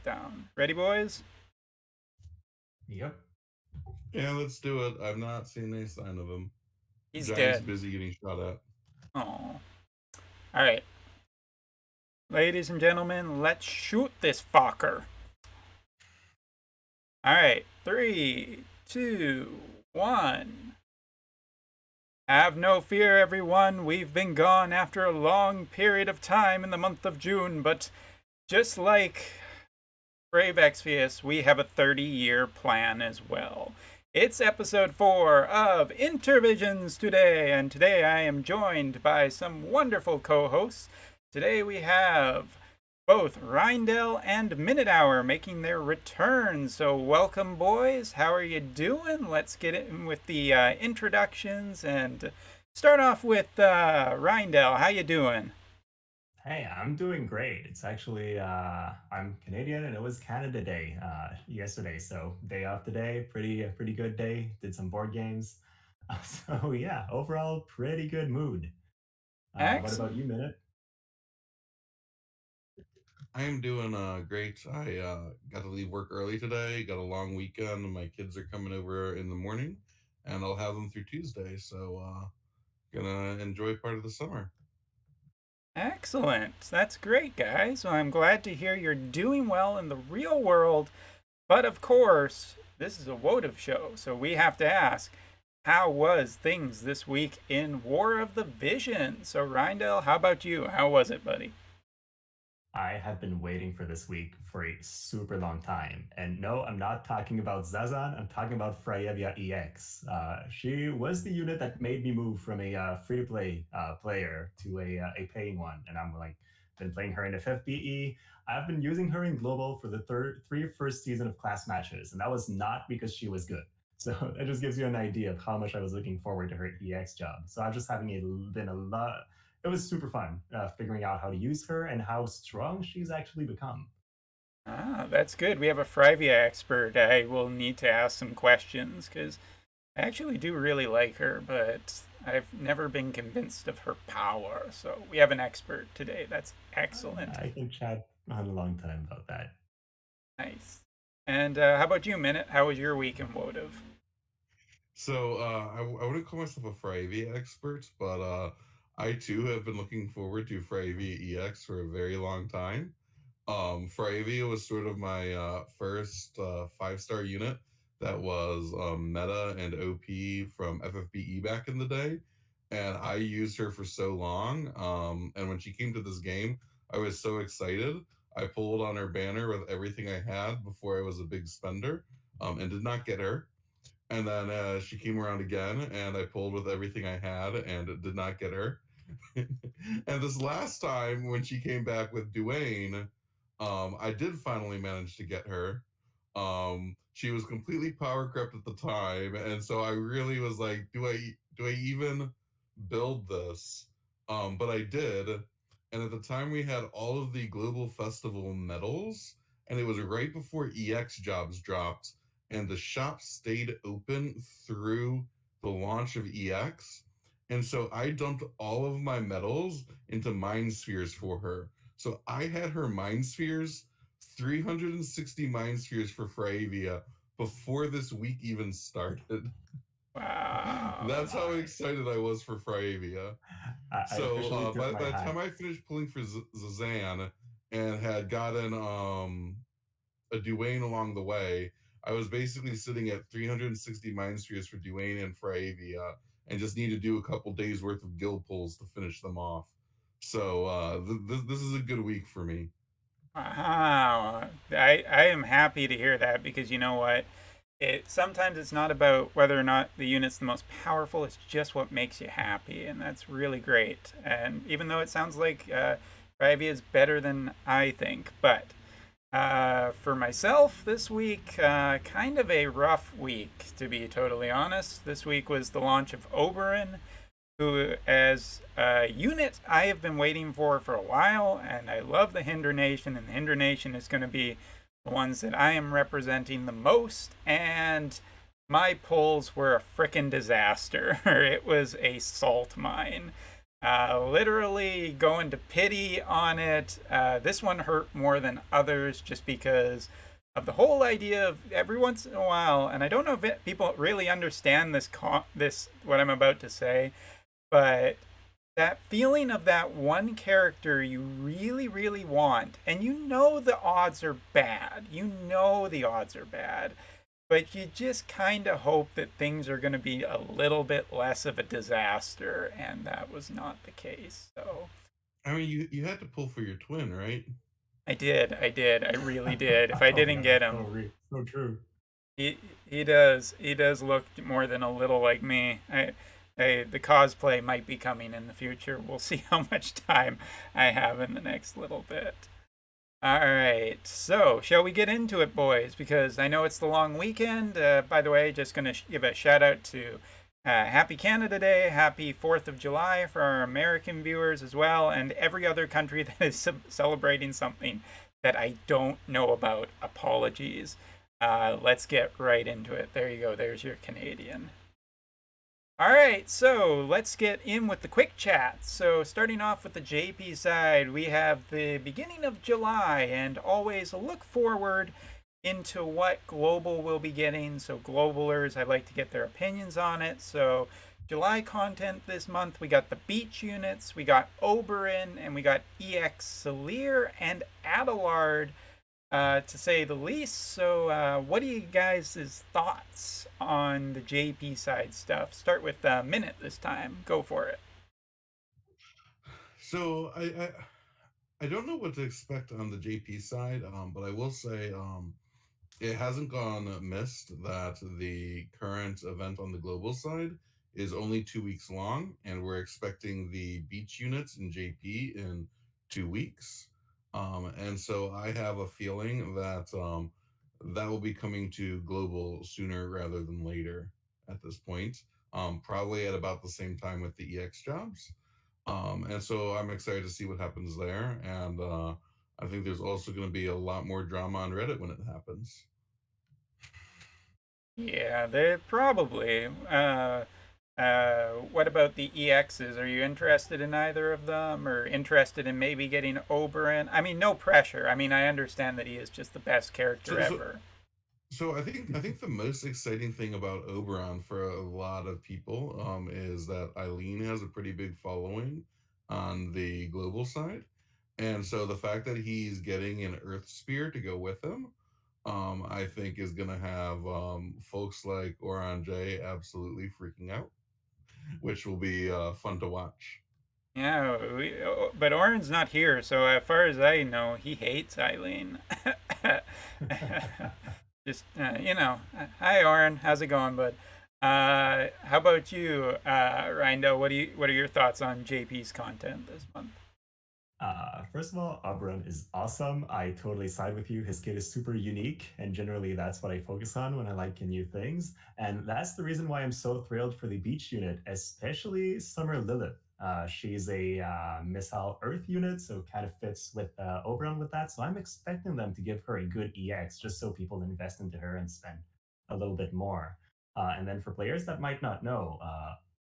breakdown. Ready, boys? Yep. Yeah, let's do it. I've not seen any sign of him. He's Giant's dead. busy getting shot at. Oh. All right. Ladies and gentlemen, let's shoot this fucker. All right. 3, 2, 1. Have no fear, everyone. We've been gone after a long period of time in the month of June, but just like Brave Exvius, we have a 30-year plan as well. It's episode 4 of InterVisions today, and today I am joined by some wonderful co-hosts. Today we have both Rindell and Minute Hour making their return. So welcome, boys. How are you doing? Let's get in with the introductions and start off with Rindell. How you doing? Hey, I'm doing great. It's actually I'm Canadian and it was Canada Day yesterday, so day off today. Pretty good day. Did some board games. So yeah, overall pretty good mood. What about Excellent. you, Minute? I am doing great. I got to leave work early today. Got a long weekend. My kids are coming over in the morning, and I'll have them through Tuesday. So gonna enjoy part of the summer. Excellent. That's great, guys. Well, I'm glad to hear you're doing well in the real world. But of course, this is a votive show, so we have to ask, how was things this week in War of the Vision? So, Rindell, how about you? How was it, buddy? I have been waiting for this week for a super long time. And no, I'm not talking about Zazan. I'm talking about Freya EX. She was the unit that made me move from a free-to-play player to a paying one. And I'm like, been playing her in FFBE. I've been using her in global for the three first season of class matches, and that was not because she was good. So that just gives you an idea of how much I was looking forward to her EX job. So I'm just having been a lot. It was super fun figuring out how to use her and how strong she's actually become. Ah, that's good. We have a Frivia expert. I will need to ask some questions because I actually do really like her, but I've never been convinced of her power. So, we have an expert today. That's excellent. I can chat on a long time about that. Nice. And how about you, Minute? How was your week in Wotive? So I wouldn't call myself a Fravia expert, but I too have been looking forward to Fravia EX for a very long time. Fravia was sort of my first 5-star unit that was meta and OP from FFBE back in the day, and I used her for so long. And when she came to this game, I was so excited. I pulled on her banner with everything I had before I was a big spender, and did not get her. And then she came around again, and I pulled with everything I had, and did not get her. And this last time, when she came back with Duane, I did finally manage to get her. She was completely power crept at the time, and so I really was like, do I even build this? But I did, and at the time we had all of the global festival medals, and it was right before EX jobs dropped, and the shop stayed open through the launch of EX. And so I dumped all of my medals into mind spheres for her. So I had her mind spheres, 360 mind spheres for Fravia before this week even started. Wow. That's how Nice. excited I was for Fravia. I So officially tip my by the time hat. I finished pulling for Zazan and had gotten a Duane along the way, I was basically sitting at 360 mind spheres for Duane and Fravia, and just need to do a couple days worth of guild pulls to finish them off. So this is a good week for me. Wow. I am happy to hear that because you know what? Sometimes it's not about whether or not the unit's the most powerful, it's just what makes you happy, and that's really great. And even though it sounds like Ivy is better than I think, but for myself this week, kind of a rough week to be totally honest. This week was the launch of Oberyn, who, as a unit, I have been waiting for a while, and I love the Hinder Nation, and the Hinder Nation is going to be the ones that I am representing the most, and my pulls were a frickin' disaster. It was a salt mine. literally going to pity on it. This one hurt more than others just because of the whole idea of every once in a while, and I don't know if people really understand this what I'm about to say, but that feeling of that one character you really, really want, and you know the odds are bad. You know the odds are bad, but you just kind of hope that things are going to be a little bit less of a disaster, and that was not the case. So I mean, you had to pull for your twin, right? I really did. If I Oh didn't man, get him, so true. he he does look more than a little like me. The cosplay might be coming in the future. We'll see how much time I have in the next little bit. All right, so shall we get into it, boys? Because I know it's the long weekend. By the way, just going to give a shout out to Happy Canada Day, Happy 4th of July for our American viewers as well, and every other country that is celebrating something that I don't know about. Apologies. Let's get right into it. There you go. There's your Canadian. All right, so let's get in with the quick chat. So, starting off with the JP side, we have the beginning of July and always a look forward into what Global will be getting. So, Globalers, I like to get their opinions on it. So, July content this month, we got the Beach units, we got Oberon, and we got EX Celir and Adelard, to say the least. So, what are you guys' thoughts on the JP side stuff? Start with Minute this time. Go for it. So I don't know what to expect on the JP side, but I will say it hasn't gone missed that the current event on the global side is only 2 weeks long, and we're expecting the beach units in JP in 2 weeks. And so I have a feeling that that will be coming to global sooner rather than later at this point, probably at about the same time with the EX jobs. And so I'm excited to see what happens there. And I think there's also going to be a lot more drama on Reddit when it happens. Yeah, they probably. What about the EXs? Are you interested in either of them, or interested in maybe getting Oberon? I mean, no pressure. I mean, I understand that he is just the best character So, so, ever. so I think the most exciting thing about Oberon for a lot of people is that Eileen has a pretty big following on the global side, and so the fact that he's getting an Earth Spear to go with him, I think is going to have folks like Oran J absolutely freaking out, which will be fun to watch. Yeah, but Oren's not here, so as far as I know, he hates Eileen. Just hi Oren, how's it going, bud? How about you, Rindo? What are your thoughts on JP's content this month? First of all, Oberon is awesome. I totally side with you. His kit is super unique, and generally that's what I focus on when I like new things. And that's the reason why I'm so thrilled for the Beach unit, especially Summer Lilith. She's a missile Earth unit, so kind of fits with Oberon with that. So I'm expecting them to give her a good EX just so people invest into her and spend a little bit more. And then for players that might not know,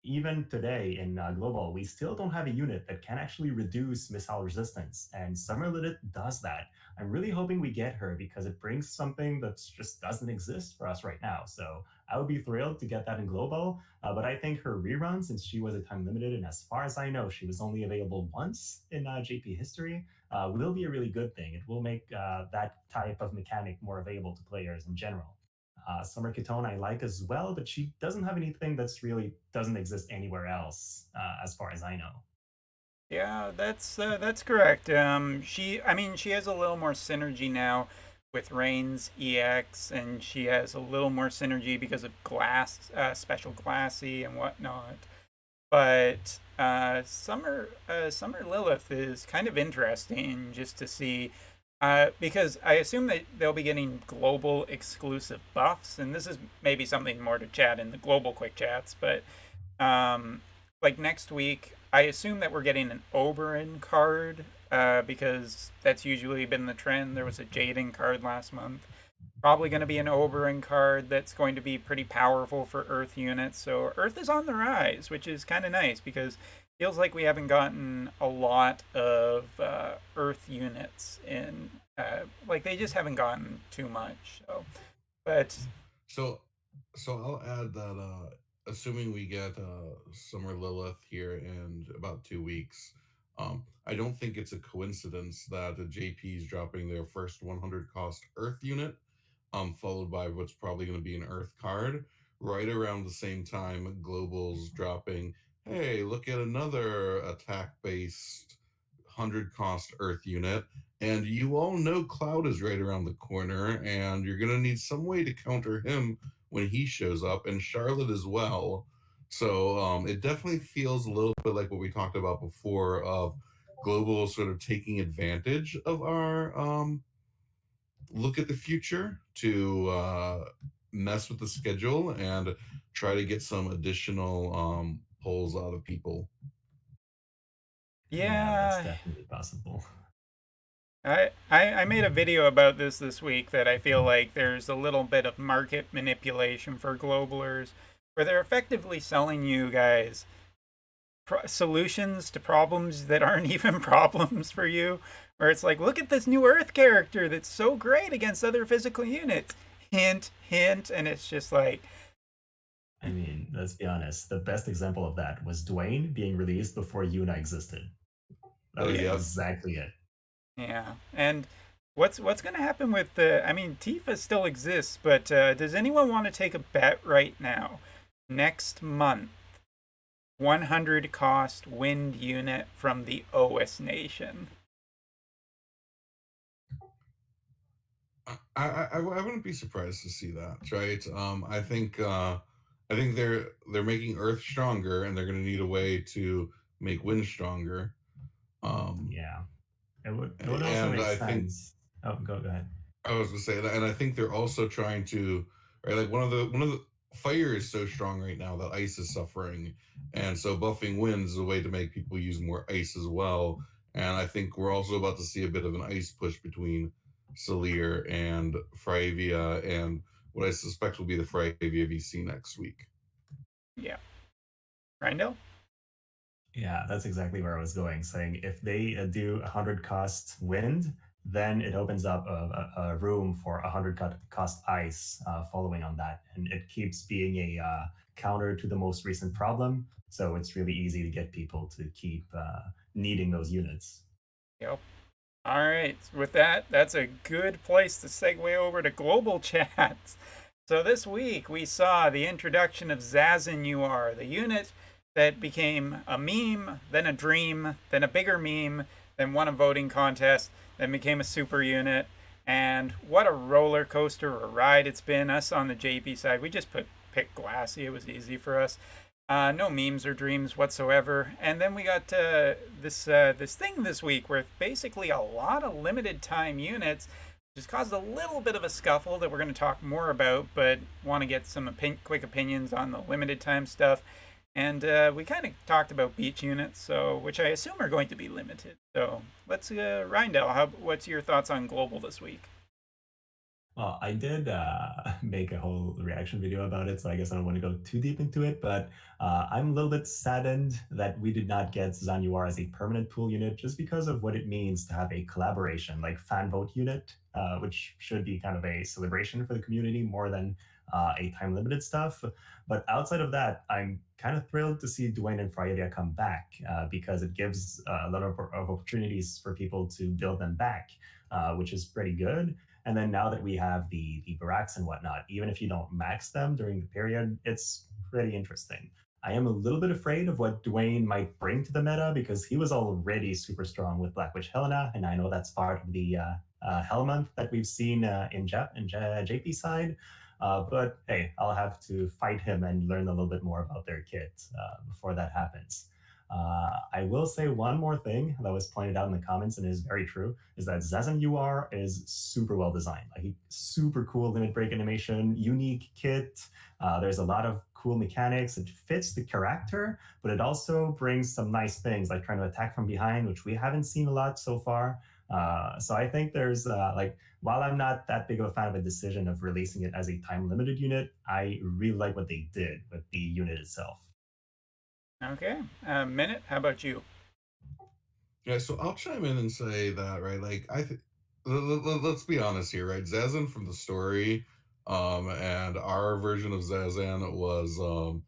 even today in global, we still don't have a unit that can actually reduce missile resistance, and Summer Lilith does that. I'm really hoping we get her because it brings something that just doesn't exist for us right now. So I would be thrilled to get that in global, but I think her rerun, since she was a time limited, and as far as I know, she was only available once in JP history, will be a really good thing. It will make that type of mechanic more available to players in general. Summer Ketone I like as well, but she doesn't have anything that's really doesn't exist anywhere else, as far as I know. Yeah, that's correct. I mean, she has a little more synergy now with Rain's EX, and she has a little more synergy because of special glassy and whatnot. But Summer Lilith is kind of interesting just to see, because I assume that they'll be getting global exclusive buffs, and this is maybe something more to chat in the global quick chats. But um, like next week, I assume that we're getting an Oberon card, because that's usually been the trend. There was a Jaden card last month. Probably going to be an Oberon card that's going to be pretty powerful for Earth units. So Earth is on the rise, which is kind of nice because feels like we haven't gotten a lot of Earth units in. Like they just haven't gotten too much. So, but So, so I'll add that assuming we get Summer Lilith here in about 2 weeks, I don't think it's a coincidence that the JP is dropping their first 100 cost Earth unit, followed by what's probably going to be an Earth card, right around the same time Global's dropping. Hey, look at another attack based 100 cost Earth unit. And you all know Cloud is right around the corner, and you're going to need some way to counter him when he shows up, and Charlotte as well. So it definitely feels a little bit like what we talked about before of Global sort of taking advantage of our look at the future to mess with the schedule and try to get some additional polls out of people. Yeah, that's yeah, definitely possible. I made a video about this week that I feel like there's a little bit of market manipulation for globalers, where they're effectively selling you guys solutions to problems that aren't even problems for you. Where it's like, look at this new Earth character that's so great against other physical units. Hint, hint, and it's just like, I mean, let's be honest. The best example of that was Dwayne being released before Yuna existed. That was yeah, Yep. exactly it. yeah. And what's going to happen with the? I mean, Tifa still exists, but does anyone want to take a bet right now? Next month, 100 cost wind unit from the OS Nation. I wouldn't be surprised to see that, right? I think they're making Earth stronger, and they're going to need a way to make Wind stronger. Um, Yeah. It would also and make I think sense. Oh, go ahead. I was gonna say, and I think they're also trying to, right? Like one of the fire is so strong right now that ice is suffering, and so buffing winds is a way to make people use more ice as well. And I think we're also about to see a bit of an ice push between Salir and Fravia, and what I suspect will be the Fravia VC next week. Yeah. Rindell? Yeah, that's exactly where I was going, saying if they do 100 cost wind, then it opens up a room for 100 cost ice following on that. And it keeps being a counter to the most recent problem. So it's really easy to get people to keep needing those units. Yep. All right. With that, that's a good place to segue over to global chats. So this week we saw the introduction of Zazin UR, the unit that became a meme, then a dream, then a bigger meme, then won a voting contest, then became a super unit. And what a roller coaster of a ride it's been. Us on the JP side, we just picked Glassy. It was easy for us. No memes or dreams whatsoever. And then we got this thing this week where basically a lot of limited time units just caused a little bit of a scuffle that we're going to talk more about, but want to get some quick opinions on the limited time stuff. And we kind of talked about beach units, so which I assume are going to be limited. So let's, Rindell, what's your thoughts on global this week? Well, I did make a whole reaction video about it, so I guess I don't want to go too deep into it. But I'm a little bit saddened that we did not get Zanuar as a permanent pool unit, just because of what it means to have a collaboration like fan vote unit, which should be kind of a celebration for the community more than a time limited stuff. But outside of that, I'm kind of thrilled to see Dwayne and Freyavia come back because it gives a lot of opportunities for people to build them back, which is pretty good. And then now that we have the barracks and whatnot, even if you don't max them during the period, it's pretty interesting. I am a little bit afraid of what Dwayne might bring to the meta because he was already super strong with Black Witch Helena, and I know that's part of the Hell month that we've seen in JP side. But hey, I'll have to fight him and learn a little bit more about their kit before that happens. I will say one more thing that was pointed out in the comments and is very true is that Zazen UR is super well designed. Like super cool limit break animation, unique kit. There's a lot of cool mechanics. It fits the character, but it also brings some nice things like trying to attack from behind, which we haven't seen a lot so far. So I think there's like while I'm not that big of a fan of a decision of releasing it as a time limited unit, I really like what they did with the unit itself. Okay. Minute, how about you? Yeah, so I'll chime in and say that, right? Like, I think, let's be honest here, right? Zazan from the story, and our version of Zazan was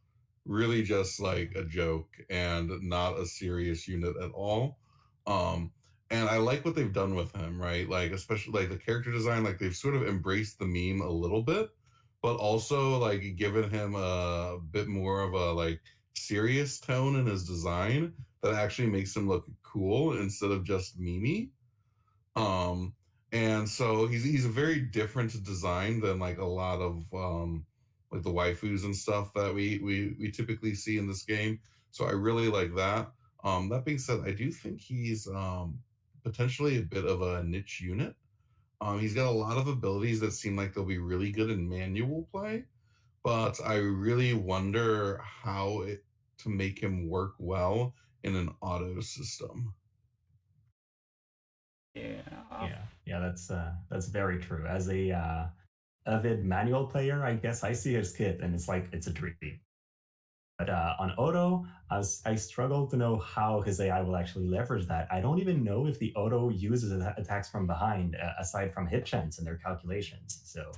really just like a joke and not a serious unit at all. Um, and I like what they've done with him, right? Like, especially like the character design, like they've sort of embraced the meme a little bit, but also like given him a bit more of a like serious tone in his design that actually makes him look cool instead of just memey. Um, and so he's a very different design than like a lot of like the waifus and stuff that we typically see in this game. So I really like that. That being said, I do think he's potentially a bit of a niche unit. He's got a lot of abilities that seem like they'll be really good in manual play, but I really wonder how to make him work well in an auto system. Yeah. Yeah, that's very true. As a avid manual player, I guess I see his kit and it's like it's a dream. But on Odo, I struggle to know how his AI will actually leverage that. I don't even know if the Odo uses attacks from behind, aside from hit chance in their calculations. So,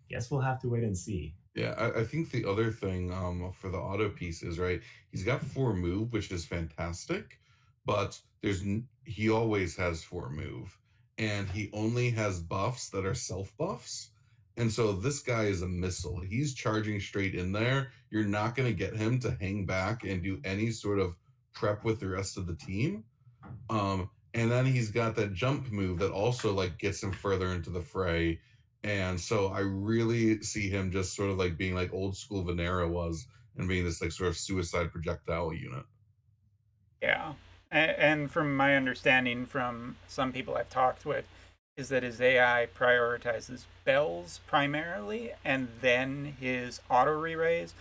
guess we'll have to wait and see. Yeah, I think the other thing for the auto piece is right. He's got four move, which is fantastic, but he always has four move, and he only has buffs that are self buffs. And so this guy is a missile. He's charging straight in there. You're not going to get him to hang back and do any sort of prep with the rest of the team. And then he's got that jump move that also like gets him further into the fray. And so I really see him just sort of like being like old school Venera was and being this like sort of suicide projectile unit. Yeah. And from my understanding from some people I've talked with, is that his AI prioritizes bells primarily and then his auto re-raise.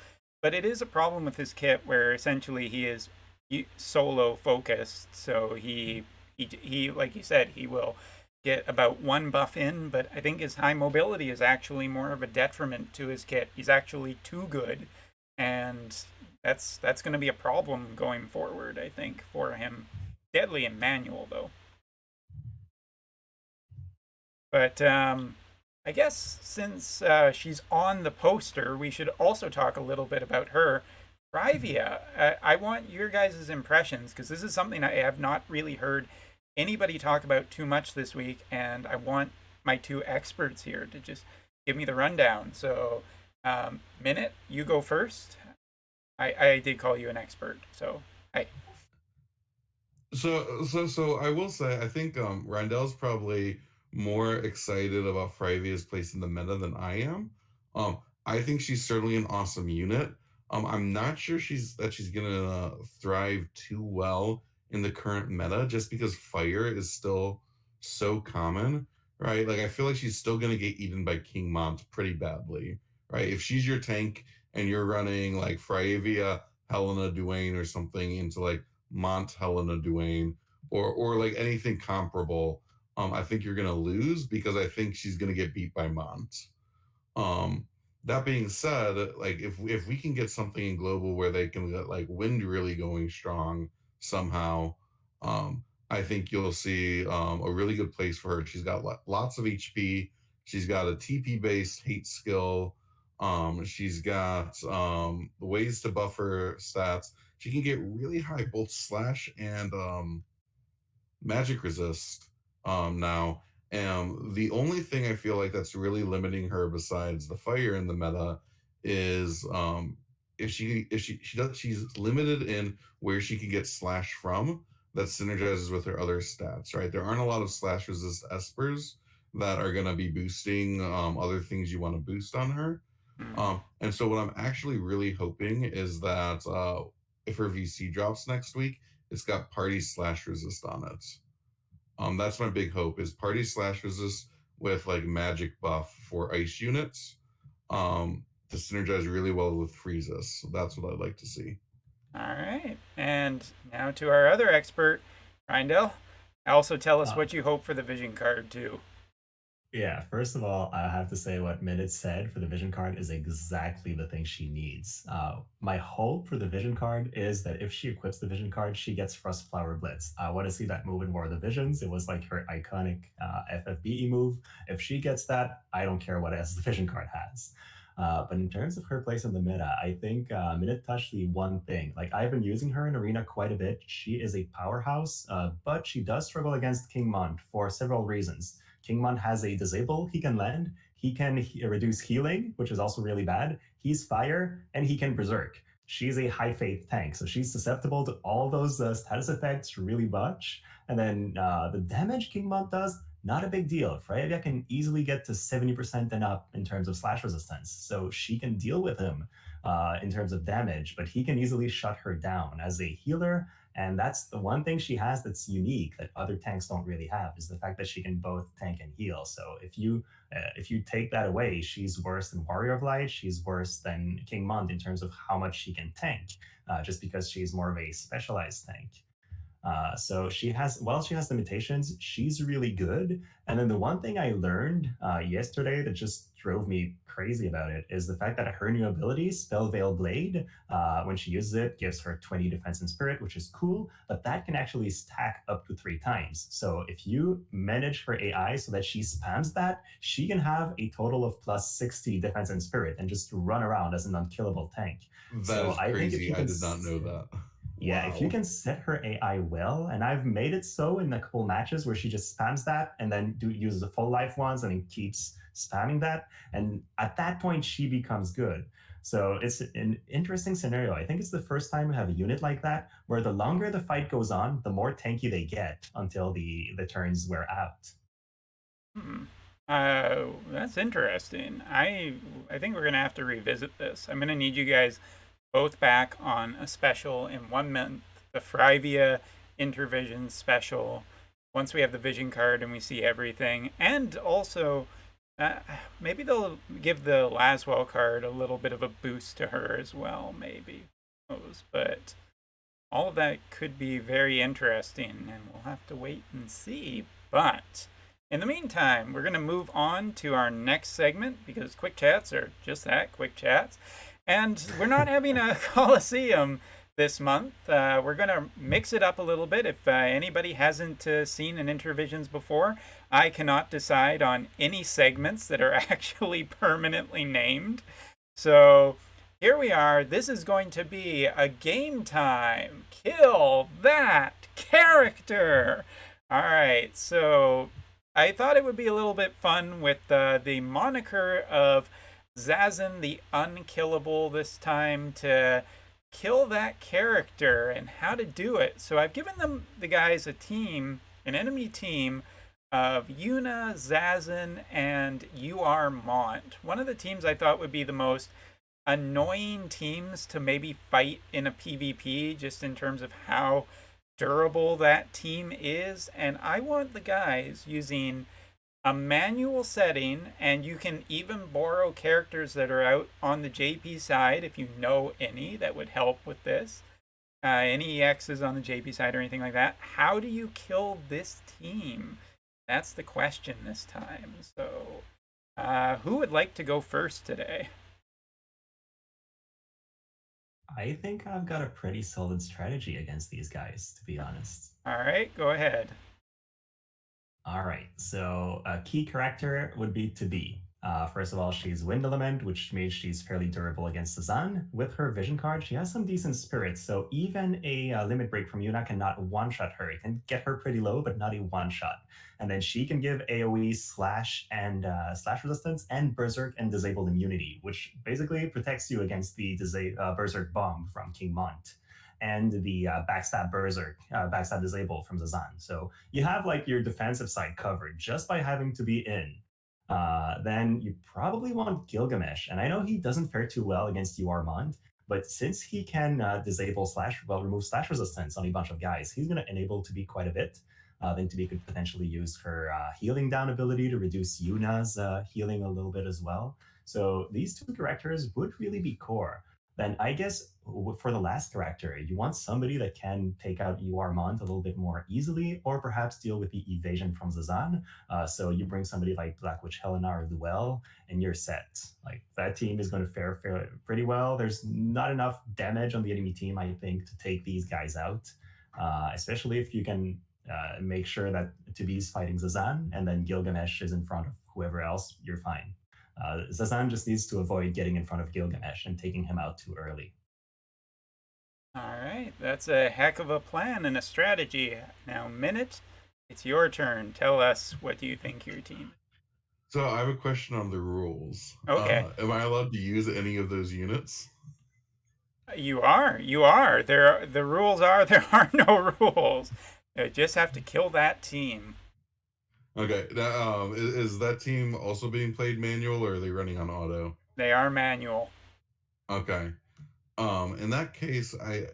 But it is a problem with his kit where essentially he is solo focused. So he like you said, he will get about one buff in, but I think his high mobility is actually more of a detriment to his kit. He's actually too good, and that's going to be a problem going forward, I think, for him. Deadly in manual though. But I guess since she's on the poster, we should also talk a little bit about her. Rivia, I want your guys' impressions because this is something I have not really heard anybody talk about too much this week, and I want my two experts here to just give me the rundown. So, Minute, you go first. I did call you an expert, so hi. So I will say I think Randall's probably more excited about Frivia's place in the meta than I am. Um, I think she's certainly an awesome unit. I'm not sure she's gonna thrive too well in the current meta just because fire is still so common, right? Like I feel like she's still gonna get eaten by King Mont pretty badly, right? If she's your tank and you're running like Fravia, Helena, Duane, or something into like Mont Helena Duane or like anything comparable, I think you're gonna lose because I think she's gonna get beat by Mont. Um, that being said, like if we can get something in global where they can get like wind really going strong somehow, I think you'll see a really good place for her. She's got lots of HP. She's got a TP based hate skill. She's got ways to buffer stats. She can get really high both slash and magic resist now. The only thing I feel like that's really limiting her besides the fire in the meta is if she's limited in where she can get slash from that synergizes with her other stats, right? There aren't a lot of slash resist espers that are going to be boosting other things you want to boost on her. Hmm. And so what I'm actually really hoping is that if her VC drops next week, it's got party slash resist on it. That's my big hope is party slash resist with like magic buff for ice units to synergize really well with freezes. So that's what I'd like to see. All right. And now to our other expert, Rindell. Also tell us Uh, what you hope for the vision card too. Yeah, first of all, I have to say what Minute said for the vision card is exactly the thing she needs. My hope for the vision card is that if she equips the vision card, she gets Frost Flower Blitz. I want to see that move in War of the Visions. It was like her iconic FFBE move. If she gets that, I don't care what else the vision card has. But in terms of her place in the meta, I think Minute touched the one thing. Like I've been using her in Arena quite a bit. She is a powerhouse, but she does struggle against King Mont for several reasons. Kingmon has a disable he can land. He can reduce healing, which is also really bad. He's fire, and he can berserk. She's a high faith tank, so she's susceptible to all those status effects really much. And then the damage Kingmon does, not a big deal. Freya can easily get to 70% and up in terms of slash resistance, so she can deal with him in terms of damage, but he can easily shut her down. As a healer, and that's the one thing she has that's unique that other tanks don't really have is the fact that she can both tank and heal. So if you take that away, she's worse than Warrior of Light. She's worse than King Mont in terms of how much she can tank, just because she's more of a specialized tank. So she has, while she has limitations, she's really good. And then the one thing I learned yesterday that just drove me crazy about it is the fact that her new ability, Spell Veil Blade, when she uses it, gives her 20 defense and spirit, which is cool, but that can actually stack up to 3 times. So if you manage her AI so that she spams that, she can have a total of plus 60 defense and spirit and just run around as an unkillable tank. That So is I think if crazy. you I can did not know that. yeah, if you Wow. can set her AI well, and I've made it so in a couple matches where she just spams that and then uses the full life ones and then keeps spamming that, and at that point she becomes good. So it's an interesting scenario. I think it's the first time we have a unit like that where the longer the fight goes on, the more tanky they get until the turns wear out. Hmm. That's interesting. I think we're gonna have to revisit this. I'm gonna need you guys both back on a special in 1 month, the Frivia InterVisions special. Once we have the vision card and we see everything, and also uh, maybe they'll give the Laswell card a little bit of a boost to her as well. Maybe, who knows? But all of that could be very interesting, and we'll have to wait and see. But in the meantime, we're going to move on to our next segment because quick chats are just that, quick chats. And we're not having a Coliseum this month. We're going to mix it up a little bit. If anybody hasn't seen an Intervisions before, I cannot decide on any segments that are actually permanently named. So here we are. This is going to be a game time. Kill that character. All right. So I thought it would be a little bit fun with the moniker of Zazin the Unkillable this time to kill that character and how to do it. So I've given the guys a team, an enemy team of Yuna, Zazin, and UR Mont. One of the teams I thought would be the most annoying teams to maybe fight in a PvP just in terms of how durable that team is. And I want the guys using a manual setting, and you can even borrow characters that are out on the JP side if you know any that would help with this. Any EXs on the JP side or anything like that. How do you kill this team? That's the question this time. So, who would like to go first today? I think I've got a pretty solid strategy against these guys, to be honest. All right, go ahead. All right. So a key character would be to be. First of all, she's Wind Element, which means she's fairly durable against the sun. With her Vision card, she has some decent spirits, so even a limit break from Yuna cannot one-shot her. It can get her pretty low, but not a one-shot. And then she can give AoE slash and slash resistance and Berserk and Disabled Immunity, which basically protects you against the Berserk Bomb from King Mont and the Backstab Berserk, Backstab Disable from Zazan. So you have like your defensive side covered just by having to be in. Then you probably want Gilgamesh, and I know he doesn't fare too well against Mont, but since he can disable slash, well, remove slash resistance on a bunch of guys, he's going to enable to be quite a bit. Then to be could potentially use her healing down ability to reduce Yuna's healing a little bit as well. So these two characters would really be core. then I guess for the last character, you want somebody that can take out UR Mont a little bit more easily, or perhaps deal with the evasion from Zazan. So you bring somebody like Black Witch Helena or Luel, and you're set. Like that team is going to fare pretty well. There's not enough damage on the enemy team, I think, to take these guys out. Especially if you can make sure that Tubi's fighting Zazan, and then Gilgamesh is in front of whoever else, you're fine. Zazan just needs to avoid getting in front of Gilgamesh and taking him out too early. All right, that's a heck of a plan and a strategy. Now, Minute, it's your turn. Tell us, what do you think your team? So I have a question on the rules. Okay. Am I allowed to use any of those units? You are. You are. The rules are there are no rules. You just have to kill that team. Okay. Now, is that team also being played manual, or are they running on auto? They are manual. Okay. In that case, I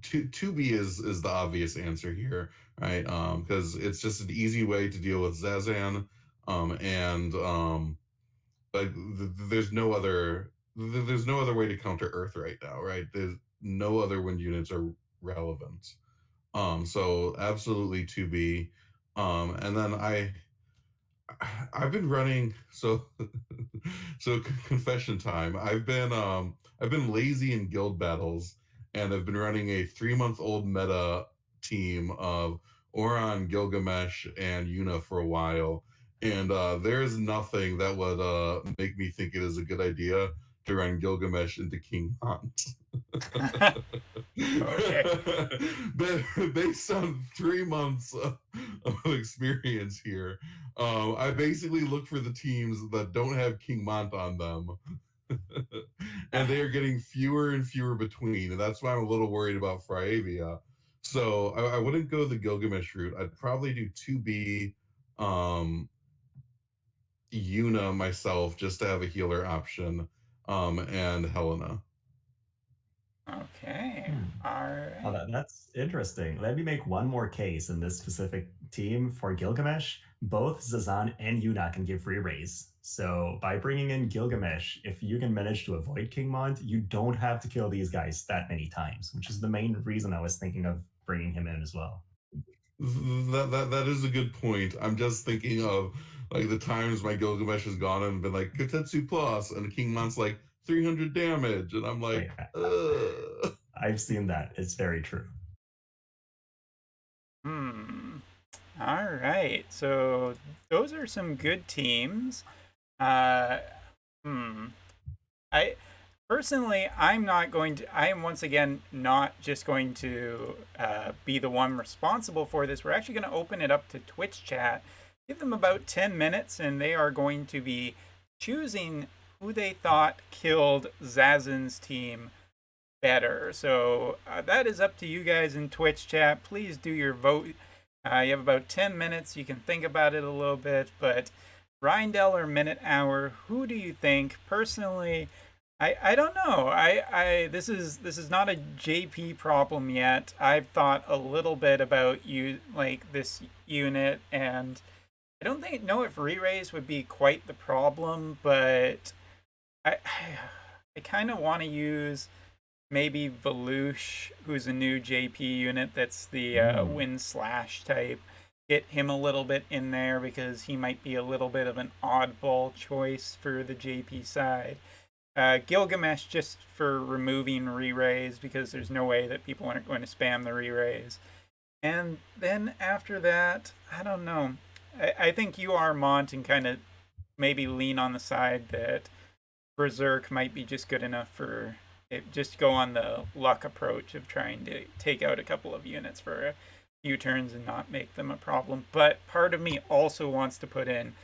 two B is the obvious answer here, right? Because it's just an easy way to deal with Zazan, and like there's no other way to counter Earth right now, right? There's no other wind units are relevant. So absolutely 2B. And then I've been running so confession time. I've been lazy in guild battles, and I've been running a 3-month-old meta team of Oran, Gilgamesh, and Yuna for a while. And there's nothing that would make me think it is a good idea to run Gilgamesh into King Hunt. Okay. But based on 3 months of experience here, I basically look for the teams that don't have King Mont on them. And they are getting fewer and fewer between, and that's why I'm a little worried about Fryavia. So I wouldn't go the Gilgamesh route. I'd probably do 2B Yuna myself just to have a healer option, and Helena. Okay. All Oh, right. that's interesting. Let me make one more case in this specific team for Gilgamesh. Both Zazan and Yuna can give free raise. So by bringing in Gilgamesh, if you can manage to avoid King Mont, you don't have to kill these guys that many times, which is the main reason I was thinking of bringing him in as well. That is a good point. I'm just thinking of like the times my Gilgamesh has gone and been like Kotetsu plus, and King Mont's like 300 damage, and I'm Oh like, yeah, ugh. I've seen that. It's very true. Hmm. All right. So those are some good teams. Uh, hmm. I personally, I'm not going to. I am once again not just going to be the one responsible for this. We're actually going to open it up to Twitch chat. Give them about 10 minutes, and they are going to be choosing who they thought killed Zazin's team better. So that is up to you guys in Twitch chat. Please do your vote. You have about 10 minutes. You can think about it a little bit, but Rindell or Minute Hour, who do you think? Personally, I don't know. This is not a JP problem yet. I've thought a little bit about you like this unit, and I don't know if re-raise would be quite the problem, but I I kind of want to use maybe Velouche, who's a new JP unit that's the Mm. wind slash type. Get him a little bit in there because he might be a little bit of an oddball choice for the JP side. Gilgamesh just for removing re-raise because there's no way that people aren't going to spam the re-raise. And then after that, I don't know. I think you are Mont and kind of maybe lean on the side that Berserk might be just good enough for it. Just go on the luck approach of trying to take out a couple of units for a few turns and not make them a problem. But part of me also wants to put in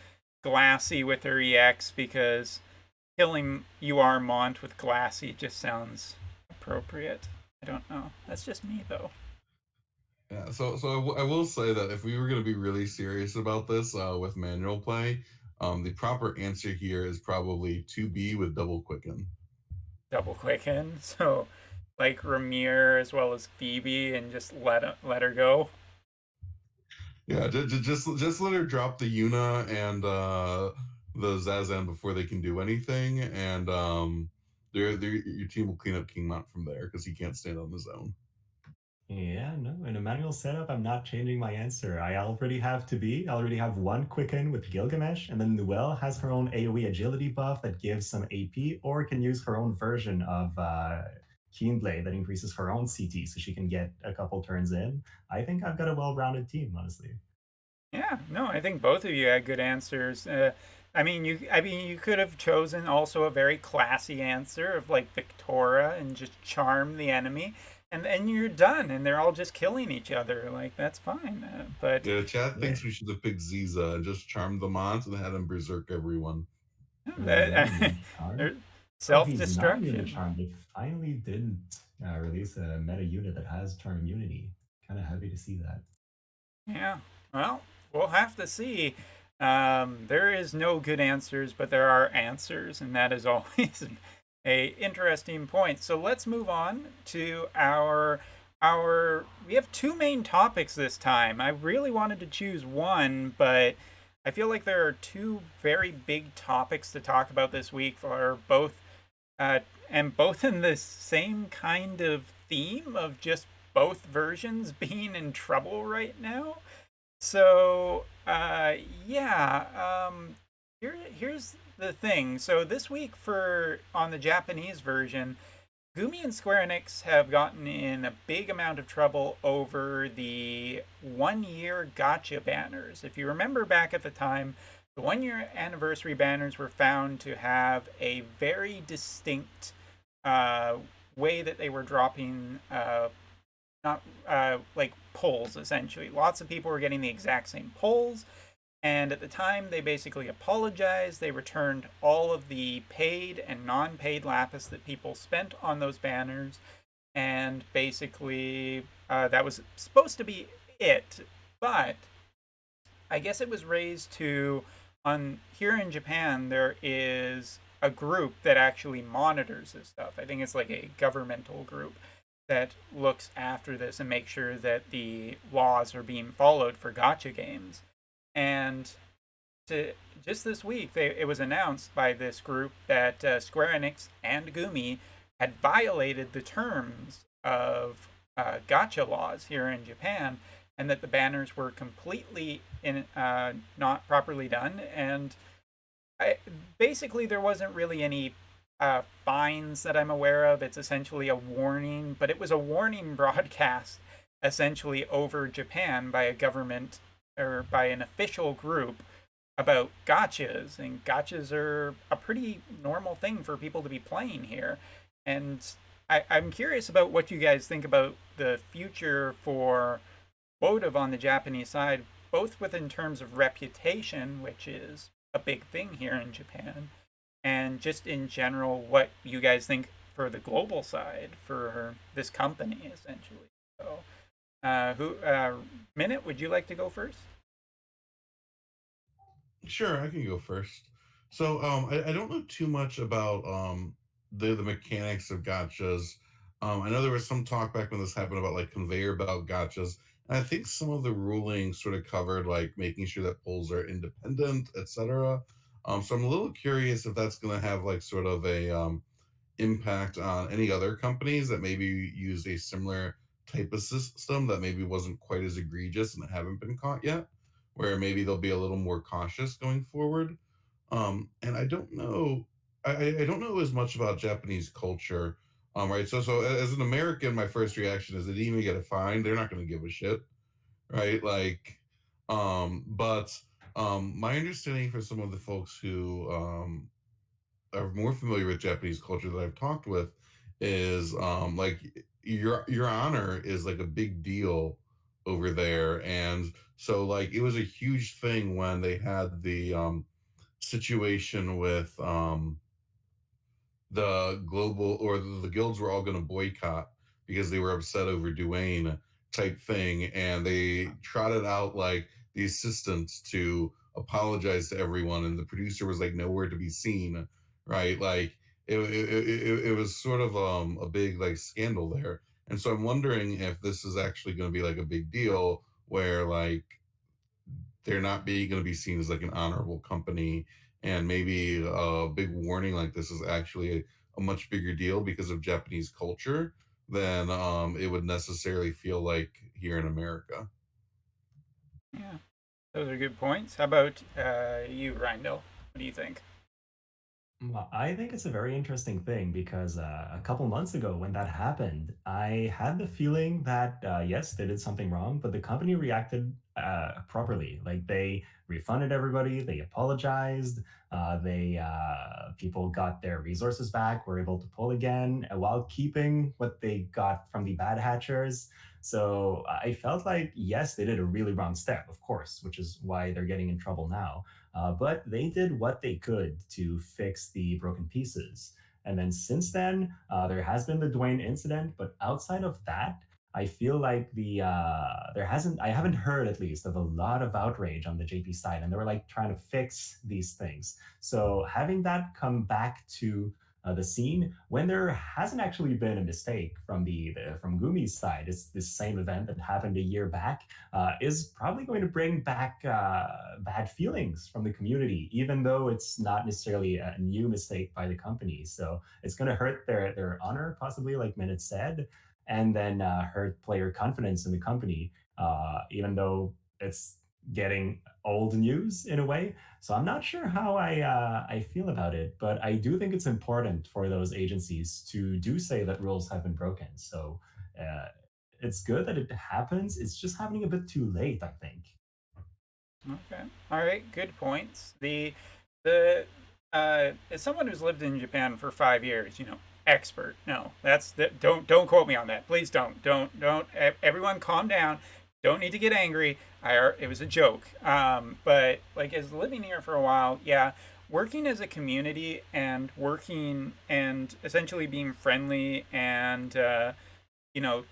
Glassy with her EX because killing UR Mont with Glassy just sounds appropriate. I don't know. That's just me though. Yeah, so I will say that if we were going to be really serious about this with manual play, the proper answer here is probably 2B with double quicken. Double quicken. So like Ramir as well as Phoebe and just let her go. Yeah, just let her drop the Yuna and the Zazan before they can do anything, and your team will clean up King Mount from there because he can't stand on his own. Yeah, no, in a manual setup, I'm not changing my answer. I already have to be. I already have one Quicken with Gilgamesh, and then Noelle has her own AoE agility buff that gives some AP, or can use her own version of Keenblade that increases her own CT so she can get a couple turns in. I think I've got a well rounded team, honestly. Yeah, no, I think both of you had good answers. I mean, you could have chosen also a very classy answer of like Victora and just charm the enemy, and then you're done, and they're all just killing each other. Like that's fine. But Yeah, Chad Yeah, thinks we should have picked Ziza and just charmed the Mons and had him berserk everyone. yeah, that, Immune Charm. Oh, he's not immune to self-destruction. charm. They finally didn't release a meta unit that has charm immunity. Kind of happy to see that. Yeah. Well, we'll have to see. There is no good answers, but there are answers, and that is always a interesting point. So let's move on to our. We have two main topics this time. I really wanted to choose one, but I feel like there are two very big topics to talk about this week for both, uh, and both in the same kind of theme of just both versions being in trouble right now. So, yeah, here's the thing. So this week for on the Japanese version, Gumi and Square Enix have gotten in a big amount of trouble over the 1 year gotcha banners. If you remember back at the time, the 1 year anniversary banners were found to have a very distinct uh, way that they were dropping not like polls essentially. Lots of people were getting the exact same polls, and at the time they basically apologized. They returned all of the paid and non-paid lapis that people spent on those banners, and basically that was supposed to be it. But I guess it was raised to on here in Japan there is a group that actually monitors this stuff. I think it's like a governmental group that looks after this and makes sure that the laws are being followed for gotcha games. And to just this week, it was announced by this group that Square Enix and Gumi had violated the terms of gotcha laws here in Japan, and that the banners were completely not properly done. And I, basically, there wasn't really any fines that I'm aware of. It's essentially a warning, but it was a warning broadcast essentially over Japan by a government or by an official group about gotchas. And gotchas are a pretty normal thing for people to be playing here. And I'm curious about what you guys think about the future for Votive on the Japanese side, both within terms of reputation, which is a big thing here in Japan, and just in general, what you guys think for the global side for this company, essentially. So, Minute, would you like to go first? Sure, I can go first. So I don't know too much about the mechanics of gotchas. I know there was some talk back when this happened about like conveyor belt gotchas. And I think some of the rulings sort of covered like making sure that polls are independent, etc. So I'm a little curious if that's going to have like sort of a impact on any other companies that maybe use a similar type of system that maybe wasn't quite as egregious and haven't been caught yet, where maybe they'll be a little more cautious going forward. And I don't know, I don't know as much about Japanese culture. Right. So as an American, my first reaction is they didn't even get a fine. They're not going to give a shit, right? Like, but my understanding for some of the folks who are more familiar with Japanese culture that I've talked with is like your honor is like a big deal over there. And so like it was a huge thing when they had the situation with the global or the guilds were all going to boycott because they were upset over Duane type thing, and they trotted out like the assistant to apologize to everyone, and the producer was like nowhere to be seen, right? Like it was sort of a big like scandal there, and so I'm wondering if this is actually going to be like a big deal where like they're not being going to be seen as like an honorable company, and maybe a big warning like this is actually a much bigger deal because of Japanese culture than it would necessarily feel like here in America. Yeah, those are good points. How about you, Rindell? What do you think? Well, I think it's a very interesting thing because a couple months ago, when that happened, I had the feeling that yes, they did something wrong, but the company reacted properly. Like they refunded everybody, they apologized, they people got their resources back, were able to pull again, while keeping what they got from the bad hatchers. So I felt like yes, they did a really wrong step, of course, which is why they're getting in trouble now, but they did what they could to fix the broken pieces. And then since then, there has been the Dwayne incident, but outside of that, I feel like I haven't heard at least of a lot of outrage on the JP side, and they were like trying to fix these things. So having that come back to the scene when there hasn't actually been a mistake from from Gumi's side. It's this same event that happened a year back, is probably going to bring back bad feelings from the community, even though it's not necessarily a new mistake by the company. So it's going to hurt their honor, possibly, like Minute said, and then hurt player confidence in the company, even though it's getting old news in a way. So I'm not sure how I feel about it, but I do think it's important for those agencies to do say that rules have been broken. So uh, it's good that it happens. It's just happening a bit too late, I think. Okay. All right. Good points. The as someone who's lived in Japan for 5 years, expert. No, don't quote me on that. Please don't. Everyone, calm down. Don't need to get angry. It was a joke. But like as living here for a while, yeah, working as a community and working and essentially being friendly and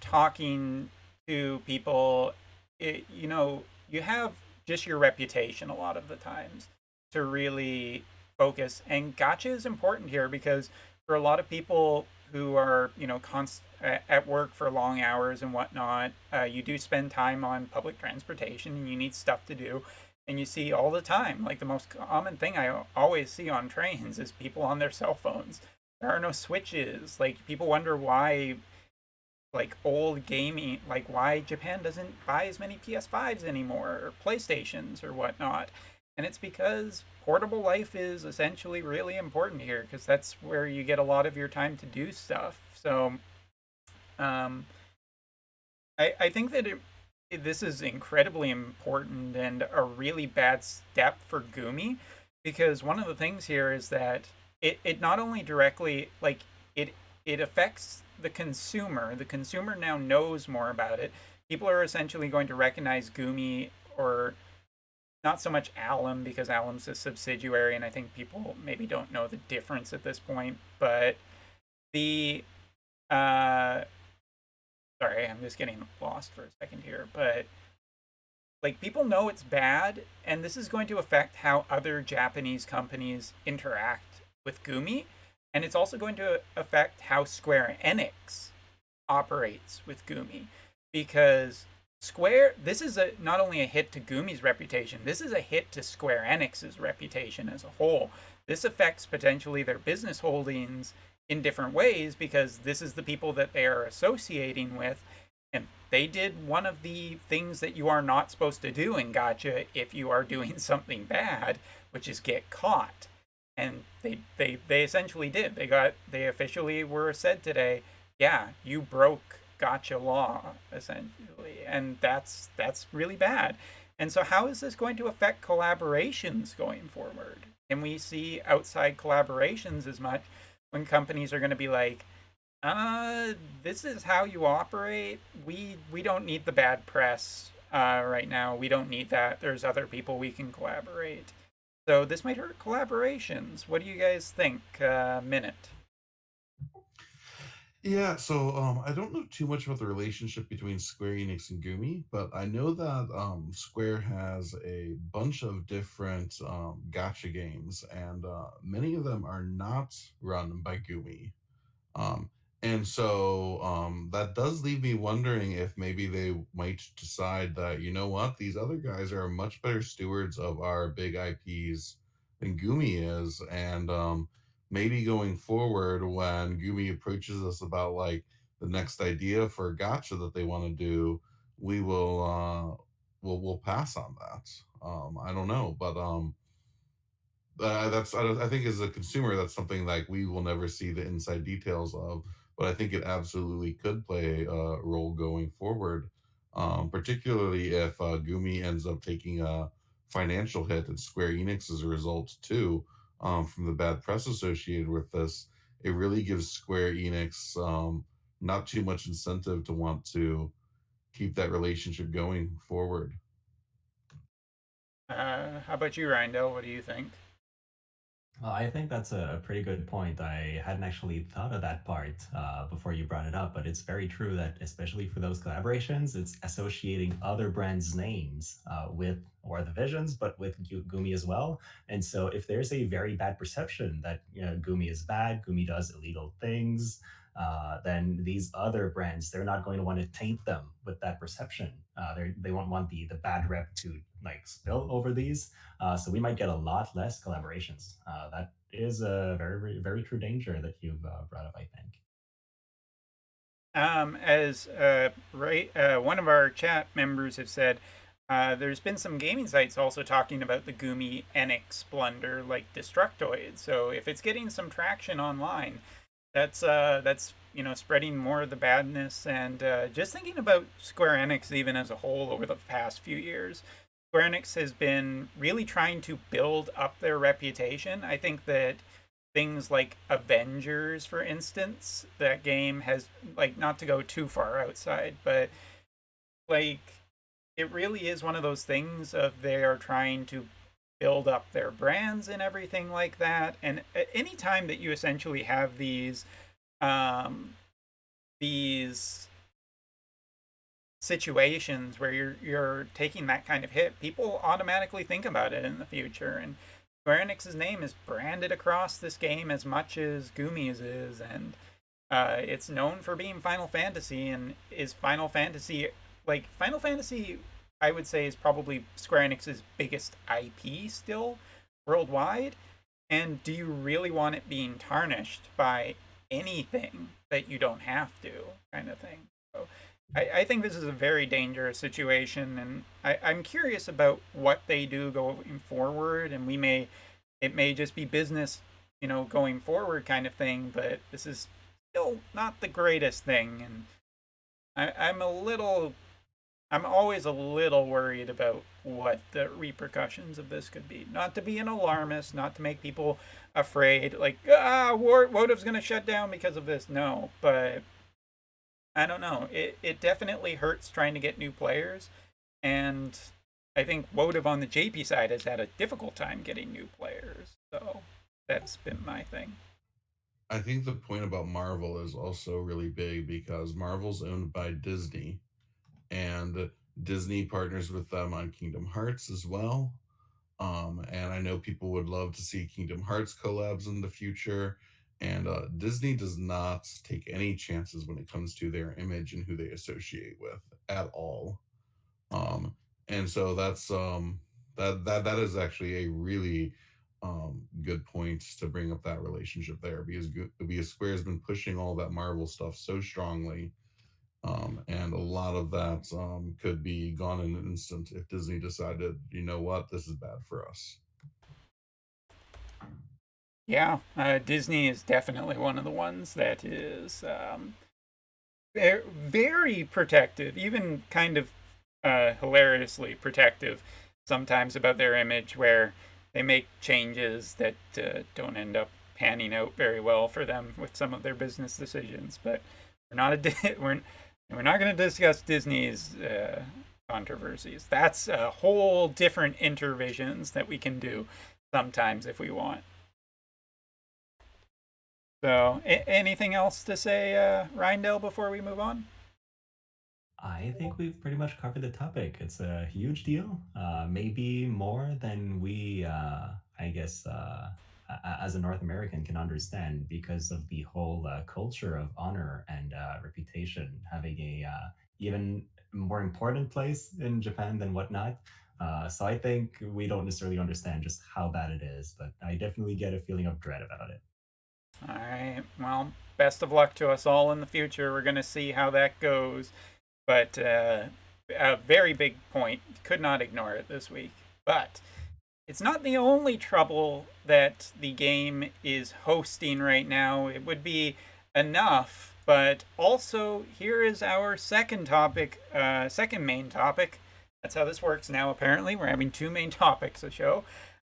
talking to people, you have just your reputation a lot of the times to really focus. And gotcha is important here because for a lot of people who are, at work for long hours and whatnot, you do spend time on public transportation and you need stuff to do. And you see all the time, like the most common thing I always see on trains is people on their cell phones. There are no switches. Like people wonder why like old gaming, like why Japan doesn't buy as many PS5s anymore or PlayStations or whatnot. And it's because portable life is essentially really important here because that's where you get a lot of your time to do stuff. So um, I think that this is incredibly important and a really bad step for Gumi because one of the things here is that it not only directly like it it affects the consumer. The consumer now knows more about it. People are essentially going to recognize Gumi or not so much Alum because Alum's a subsidiary and I think people maybe don't know the difference at this point, but the uh sorry, I'm just getting lost for a second here, but like people know it's bad, and this is going to affect how other Japanese companies interact with Gumi, and it's also going to affect how Square Enix operates with Gumi, because this is not only a hit to Gumi's reputation, this is a hit to Square Enix's reputation as a whole. This affects potentially their business holdings in different ways because this is the people that they are associating with, and they did one of the things that you are not supposed to do in Gotcha if you are doing something bad, which is get caught. And they essentially did. They officially were said today, yeah, you broke Gotcha law essentially, and that's really bad. And so, how is this going to affect collaborations going forward? Can we see outside collaborations as much when companies are going to be like, this is how you operate. We don't need the bad press right now. We don't need that. There's other people we can collaborate. So this might hurt collaborations. What do you guys think? Minute. Yeah, so I don't know too much about the relationship between Square Enix and Gumi, but I know that Square has a bunch of different gotcha games, and many of them are not run by Gumi. Um, and so that does leave me wondering if maybe they might decide that, you know what, these other guys are much better stewards of our big IPs than Gumi is. And maybe going forward when Gumi approaches us about like the next idea for a gotcha that they want to do, we will we'll pass on that. I don't know, but I think as a consumer, that's something like we will never see the inside details of, but I think it absolutely could play a role going forward, particularly if Gumi ends up taking a financial hit at Square Enix as a result too, from the bad press associated with this. It really gives Square Enix not too much incentive to want to keep that relationship going forward. How about you, Rindell? What do you think? Well, I think that's a pretty good point. I hadn't actually thought of that part before you brought it up, but it's very true that, especially for those collaborations, it's associating other brands' names with or the visions, but with Gumi as well. And so, if there's a very bad perception that Gumi is bad, Gumi does illegal things, then these other brands they're not going to want to taint them with that perception. They won't want the bad rep to like spill over these, so we might get a lot less collaborations. That is a very true danger that you've brought up, I think. As one of our chat members have said, there's been some gaming sites also talking about the Gumi Enix blunder like Destructoid. So if it's getting some traction online, that's spreading more of the badness. And just thinking about Square Enix even as a whole over the past few years, Square Enix has been really trying to build up their reputation. I think that things like Avengers, for instance, that game has, like, not to go too far outside, but like it really is one of those things of they are trying to build up their brands and everything like that. And any time that you essentially have um these situations where you're taking that kind of hit, people automatically think about it in the future. And Square Enix's name is branded across this game as much as Gumi's is, and it's known for being Final Fantasy. And is Final Fantasy like Final Fantasy? I would say is probably Square Enix's biggest IP still worldwide. And do you really want it being tarnished by anything that you don't have to, kind of thing? So I think this is a very dangerous situation, and I'm curious about what they do going forward. And it may just be business, going forward kind of thing. But this is still not the greatest thing, and I'm a little I'm always a little worried about what the repercussions of this could be. Not to be an alarmist, not to make people afraid, like, Wotov's going to shut down because of this. No, but I don't know. It definitely hurts trying to get new players. And I think Wotov on the JP side has had a difficult time getting new players. So that's been my thing. I think the point about Marvel is also really big because Marvel's owned by Disney, and Disney partners with them on Kingdom Hearts as well. And I know people would love to see Kingdom Hearts collabs in the future. And Disney does not take any chances when it comes to their image and who they associate with at all. Um, and so that is actually a really good point to bring up that relationship there because Square has been pushing all that Marvel stuff so strongly, and a lot of that could be gone in an instant if Disney decided, you know what, this is bad for us. Yeah, Disney is definitely one of the ones that is very protective, even kind of hilariously protective sometimes about their image, where they make changes that don't end up panning out very well for them with some of their business decisions. But we're not we're not going to discuss Disney's controversies. That's a whole different InterVisions that we can do sometimes if we want. So, anything else to say, Rindell, before we move on? I think we've pretty much covered the topic. It's a huge deal, maybe more than we, I guess, as a North American can understand because of the whole culture of honor and reputation having a even more important place in Japan than whatnot. So I think we don't necessarily understand just how bad it is, but I definitely get a feeling of dread about it. All right. Well, best of luck to us all in the future. We're going to see how that goes. But a very big point. Could not ignore it this week. But it's not the only trouble that the game is hosting right now. It would be enough, but also here is our second topic, second main topic. That's how this works now, apparently. We're having two main topics a show.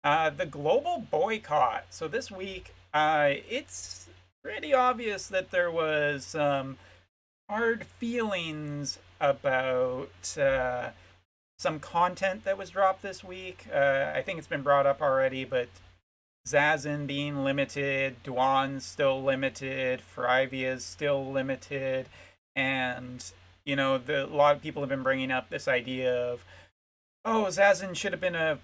The global boycott. So this week, it's pretty obvious that there was some hard feelings about some content that was dropped this week. I think it's been brought up already, but Zazin being limited, Dwan's still limited, Frivia's still limited, and a lot of people have been bringing up this idea of, oh, Zazin should have been a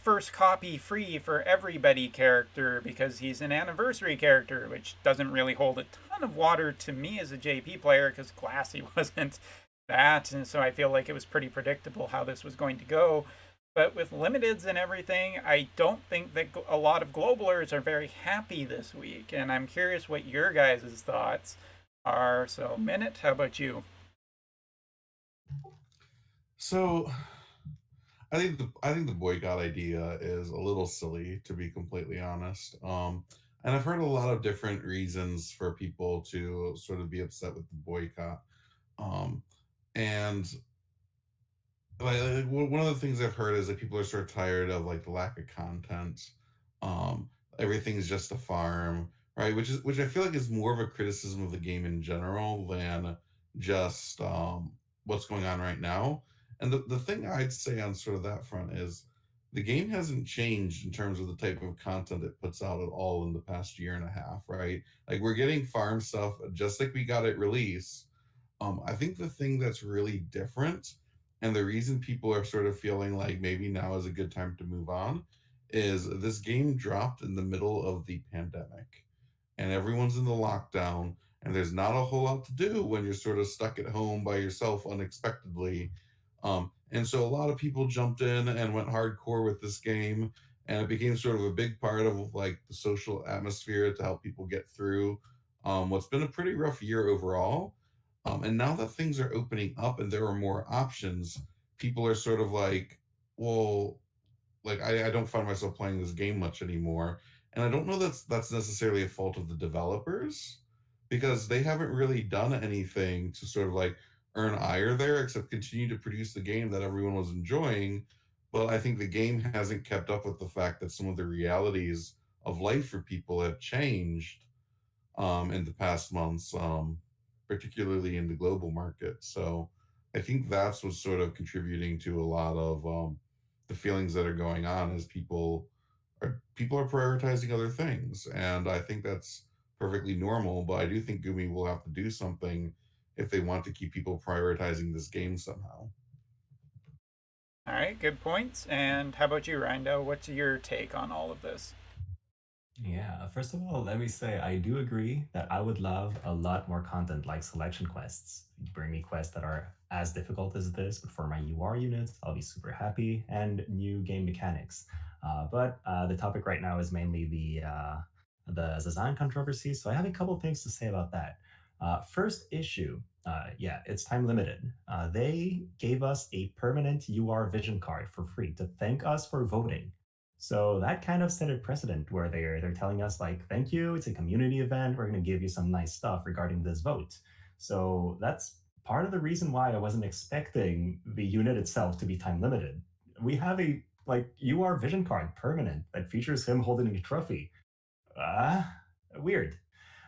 first copy free for everybody character because he's an anniversary character, which doesn't really hold a ton of water to me as a JP player because Glassy wasn't that, and so I feel like it was pretty predictable how this was going to go. But with limiteds and everything, I don't think that a lot of globalers are very happy this week, and I'm curious what your guys' thoughts are. So, Minute, how about you? So I think the boycott idea is a little silly, to be completely honest. And I've heard a lot of different reasons for people to sort of be upset with the boycott. Um, and one of the things I've heard is that people are sort of tired of like the lack of content. Um, Everything's just a farm, right? Which I feel like is more of a criticism of the game in general than just what's going on right now. And the thing I'd say on sort of that front is the game hasn't changed in terms of the type of content it puts out at all in the past year and a half, right? Like we're getting farm stuff just like we got it release. I think the thing that's really different and the reason people are sort of feeling like maybe now is a good time to move on is this game dropped in the middle of the pandemic and everyone's in the lockdown and there's not a whole lot to do when you're sort of stuck at home by yourself unexpectedly. And so a lot of people jumped in and went hardcore with this game and it became sort of a big part of like the social atmosphere to help people get through what's been a pretty rough year overall. And now that things are opening up and there are more options, people are sort of like, well, like I don't find myself playing this game much anymore. And I don't know that's necessarily a fault of the developers because they haven't really done anything to sort of like earn ire there except continue to produce the game that everyone was enjoying. But I think the game hasn't kept up with the fact that some of the realities of life for people have changed in the past months, particularly in the global market. So I think that's what's sort of contributing to a lot of the feelings that are going on as people are prioritizing other things, and I think that's perfectly normal. But I do think Gumi will have to do something if they want to keep people prioritizing this game somehow. All right, good points. And how about you, Rindo? What's your take on all of this? Yeah, first of all, let me say I do agree that I would love a lot more content like selection quests. You bring me quests that are as difficult as this, but for my UR units, I'll be super happy, and new game mechanics. But the topic right now is mainly the Zazan controversy, so I have a couple things to say about that. First issue, yeah, it's time limited. They gave us a permanent UR vision card for free to thank us for voting. So that kind of set a precedent where they're telling us like, thank you, it's a community event. We're going to give you some nice stuff regarding this vote. So that's part of the reason why I wasn't expecting the unit itself to be time limited. We have a like UR vision card permanent that features him holding a trophy. Ah, weird.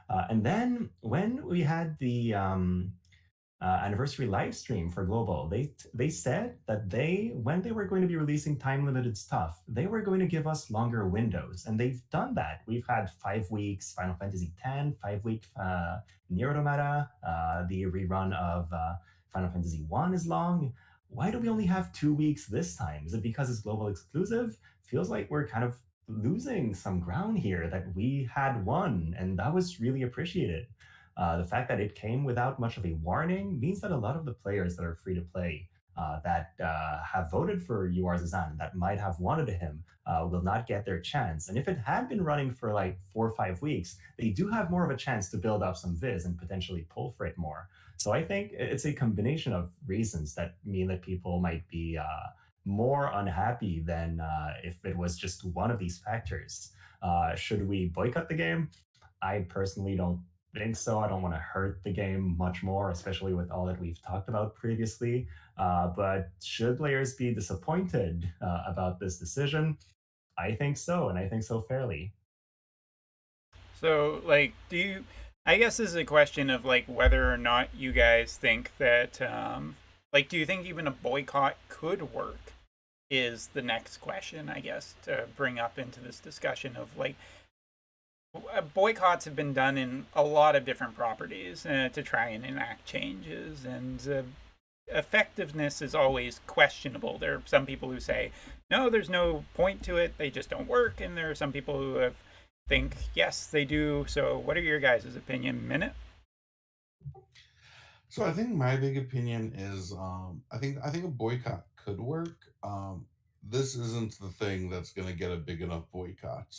And then when we had the anniversary live stream for Global, they said that when they were going to be releasing time limited stuff, they were going to give us longer windows, and they've done that. We've had 5 weeks Final Fantasy X, 5 week Nier Automata, the rerun of Final Fantasy One is long. Why do we only have 2 weeks this time? Is it because it's global exclusive? Feels like we're kind of losing some ground here that we had won, and that was really appreciated. The fact that it came without much of a warning means that a lot of the players that are free to play that have voted for UR Zazan, that might have wanted him, will not get their chance. And if it had been running for like 4 or 5 weeks, they do have more of a chance to build up some viz and potentially pull for it more. So I think it's a combination of reasons that mean that people might be more unhappy than if it was just one of these factors. Should we boycott the game? I personally don't think so. I don't want to hurt the game much more, especially with all that we've talked about previously. But should players be disappointed about this decision? I think so, and I think so fairly. So, like, do you? I guess this is a question of like whether or not you guys think that, like, do you think even a boycott could work? Is the next question, I guess, to bring up into this discussion of like boycotts have been done in a lot of different properties to try and enact changes, and effectiveness is always questionable. There are some people who say, no, there's no point to it, they just don't work, and there are some people who think, yes, they do. So, what are your guys' opinion? Minute? So I think my big opinion is I think a boycott could work. This isn't the thing that's going to get a big enough boycott.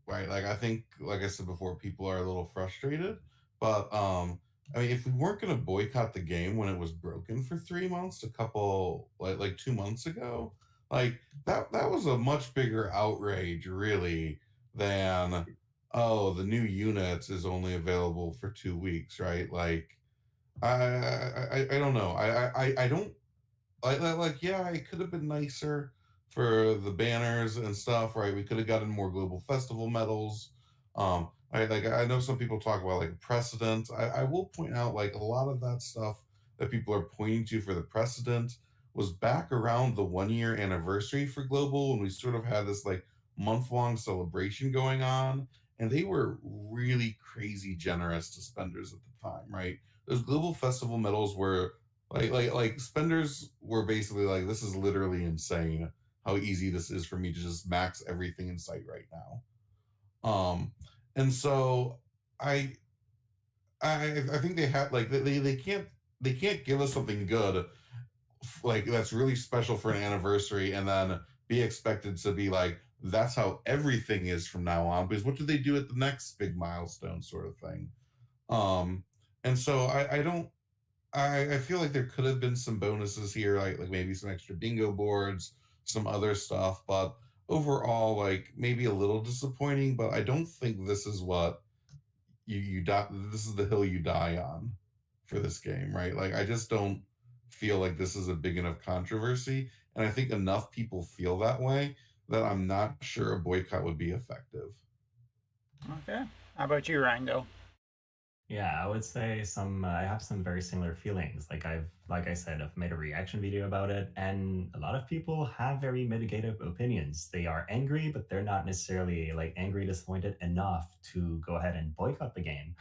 Right? Like I think, like I said before, people are a little frustrated, but I mean, if we weren't going to boycott the game when it was broken for 3 months, a couple like 2 months ago, like that was a much bigger outrage, really, than oh the new unit is only available for 2 weeks, right? I don't know. I don't like yeah, it could have been nicer for the banners and stuff, right? We could have gotten more global festival medals. I know some people talk about like precedent. I will point out like a lot of that stuff that people are pointing to for the precedent was back around the 1 year anniversary for global when we sort of had this like month-long celebration going on, and they were really crazy generous to spenders at the time, right? Those global festival medals were like spenders were basically like, this is literally insane how easy this is for me to just max everything in sight right now. Um, and so I I think they had like they can't give us something good like that's really special for an anniversary and then be expected to be like that's how everything is from now on, because what do they do at the next big milestone sort of thing? Um, and so I don't I feel like there could have been some bonuses here, like maybe some extra bingo boards, some other stuff, but overall, like maybe a little disappointing. But I don't think this is what you die. This is the hill you die on for this game, right? Like I just don't feel like this is a big enough controversy, and I think enough people feel that way that I'm not sure a boycott would be effective. Okay. How about you, Rindell? Yeah, I would say some. I have some very similar feelings. Like I said, I've made a reaction video about it, and a lot of people have very mitigated opinions. They are angry, but they're not necessarily like angry, disappointed enough to go ahead and boycott the game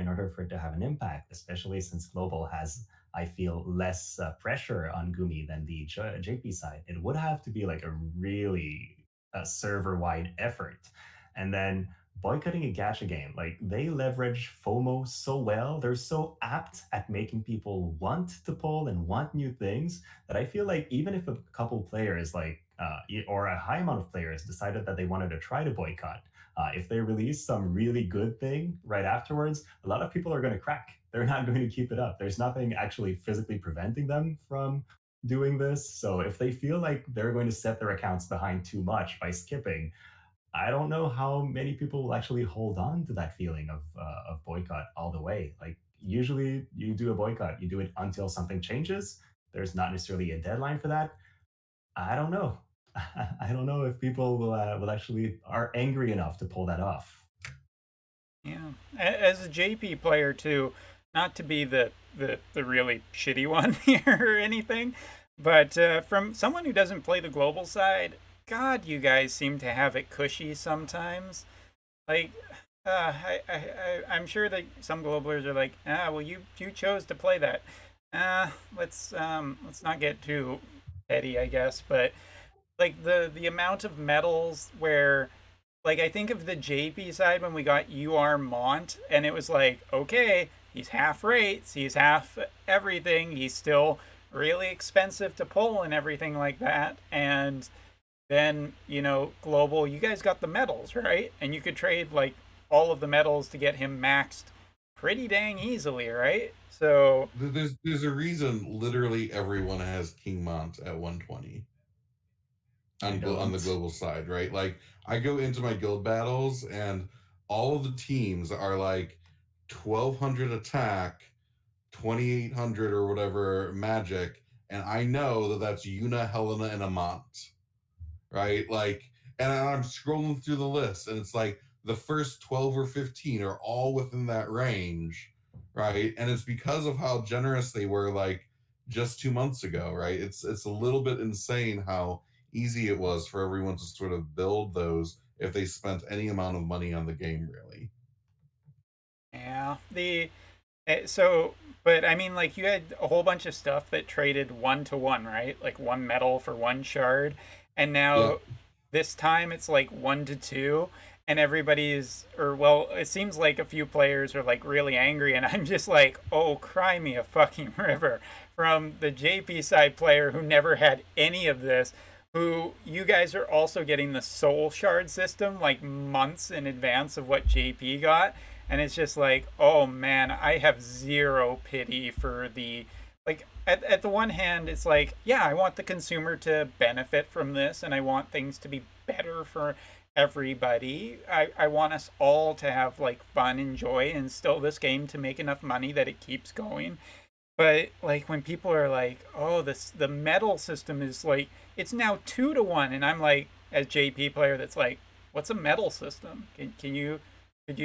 in order for it to have an impact. Especially since global has, I feel, less pressure on Gumi than the JP side. It would have to be like a really server-wide effort, and then boycotting a gacha game, like they leverage FOMO so well. They're so apt at making people want to pull and want new things that I feel like even if a couple players, or a high amount of players, decided that they wanted to try to boycott, if they release some really good thing right afterwards, a lot of people are going to crack. They're not going to keep it up. There's nothing actually physically preventing them from doing this. So if they feel like they're going to set their accounts behind too much by skipping, I don't know how many people will actually hold on to that feeling of boycott all the way. Like usually, you do a boycott, you do it until something changes. There's not necessarily a deadline for that. I don't know. I don't know if people will actually are angry enough to pull that off. Yeah, as a JP player too, not to be the really shitty one here or anything, but from someone who doesn't play the global side, God, you guys seem to have it cushy sometimes. Like, I'm sure that some globalers are like, well, you chose to play that. Let's not get too petty, I guess, but like the amount of medals where like I think of the JP side when we got UR Mont, and it was like, okay, he's half rates, he's half everything, he's still really expensive to pull and everything like that. And then, global, you guys got the medals, right? And you could trade like all of the medals to get him maxed pretty dang easily, right? So, There's a reason literally everyone has King Mont at 120 I on the don't. global side, right? Like I go into my guild battles and all of the teams are like 1200 attack, 2800 or whatever magic, and I know that that's Yuna, Helena, and Amont, right? Like, and I'm scrolling through the list, and it's like the first 12 or 15 are all within that range, right? And it's because of how generous they were, like just 2 months ago, right? It's a little bit insane how easy it was for everyone to sort of build those if they spent any amount of money on the game, really. yeah. So, but I mean, like, you had a whole bunch of stuff that traded 1 to 1, right? Like one metal for one shard. And now Yep. this time it's like 1 to 2. And everybody's, or well, it seems like a few players are like really angry. And I'm just like, oh, cry me a fucking river. From the JP side player who never had any of this, who you guys are also getting the soul shard system like months in advance of what JP got. And it's just like, oh man, I have zero pity for the, like, at the one hand it's like, yeah, I want the consumer to benefit from this and I want things to be better for everybody. I want us all to have like fun and joy and still this game to make enough money that it keeps going. But like when people are like, "Oh, this the metal system is like it's now 2 to 1," and I'm like, as JP player, that's like, "What's a metal system? Can you could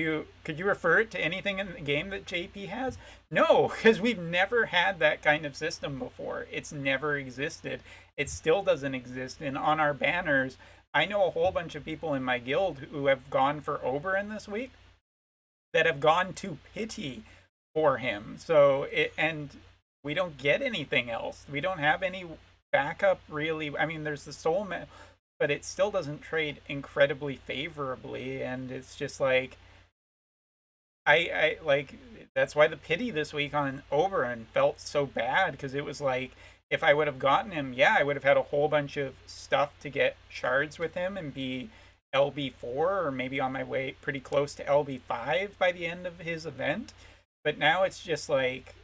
you refer it to anything in the game that JP has?" No, because we've never had that kind of system before. It's never existed. It still doesn't exist. And on our banners, I know a whole bunch of people in my guild who have gone for Oberon this week that have gone to pity for him. So it and we don't get anything else. We don't have any backup really. I mean, there's the but it still doesn't trade incredibly favorably, and it's just like I like that's why the pity this week on Oberon felt so bad because it was like if I would have gotten him, yeah, I would have had a whole bunch of stuff to get shards with him and be LB4 or maybe on my way pretty close to LB5 by the end of his event. But now it's just like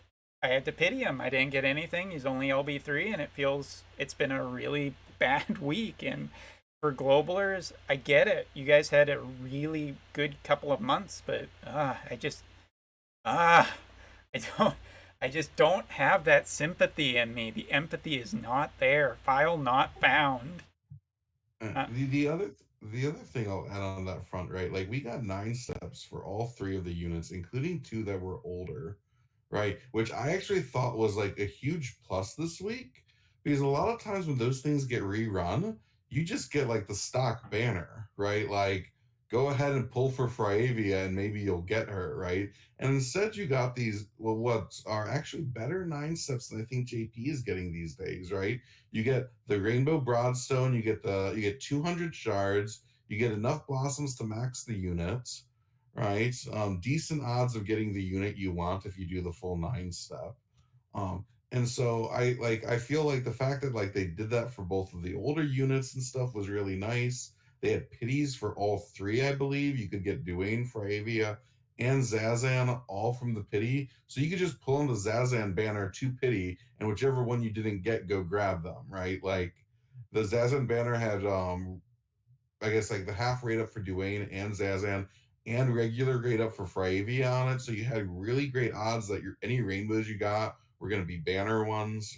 I had to pity him. I didn't get anything. He's only LB3 and it's been a really bad week and for globalers, I get it. You guys had a really good couple of months, but ah, I don't. I just don't have that sympathy in me. The empathy is not there. File not found. Uh, The other thing I'll add on that front, right? Like we got 9 steps for all three of the units, including two that were older, right? Which I actually thought was like a huge plus this week because a lot of times when those things get rerun, you just get like the stock banner, right? Like go ahead and pull for Fryavia and maybe you'll get her, right? And instead you got these, well, what are actually better 9 steps than I think JP is getting these days, right? You get the Rainbow Broadstone, you get 200 shards, you get enough blossoms to max the unit, right? Decent odds of getting the unit you want if you do the full 9 step. And so I feel like the fact that like they did that for both of the older units and stuff was really nice. They had pities for all three, I believe. You could get Dwayne, Fravia, and Zazan all from the pity. So you could just pull on the Zazan banner to pity, and whichever one you didn't get, go grab them, right? Like the Zazan banner had I guess like the half rate up for Dwayne and Zazan and regular grade up for Fravia on it. So you had really great odds that your any rainbows you got were going to be banner ones.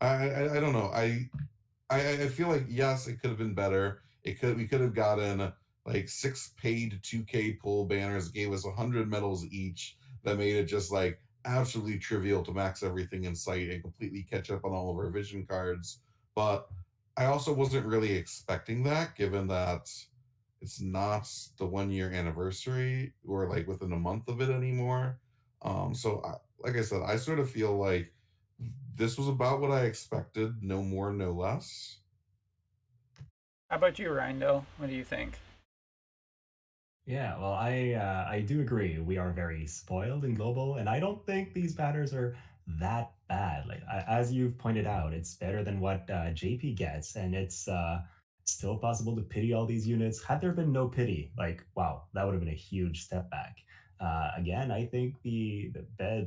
I don't know. I feel like yes, it could have been better. We could have gotten like 6 paid 2K pull banners, gave us 100 medals each. That made it just like absolutely trivial to max everything in sight and completely catch up on all of our vision cards. But I also wasn't really expecting that, given that it's not the 1 year anniversary or like within a month of it anymore. Like I said, I sort of feel like this was about what I expected, no more, no less. how about you, Rindell? What do you think? Yeah, well, I do agree. We are very spoiled in global, and I don't think these batters are that bad. Like as you've pointed out, it's better than what JP gets, and it's still possible to pity all these units. Had there been no pity, like wow, that would have been a huge step back. Again, I think the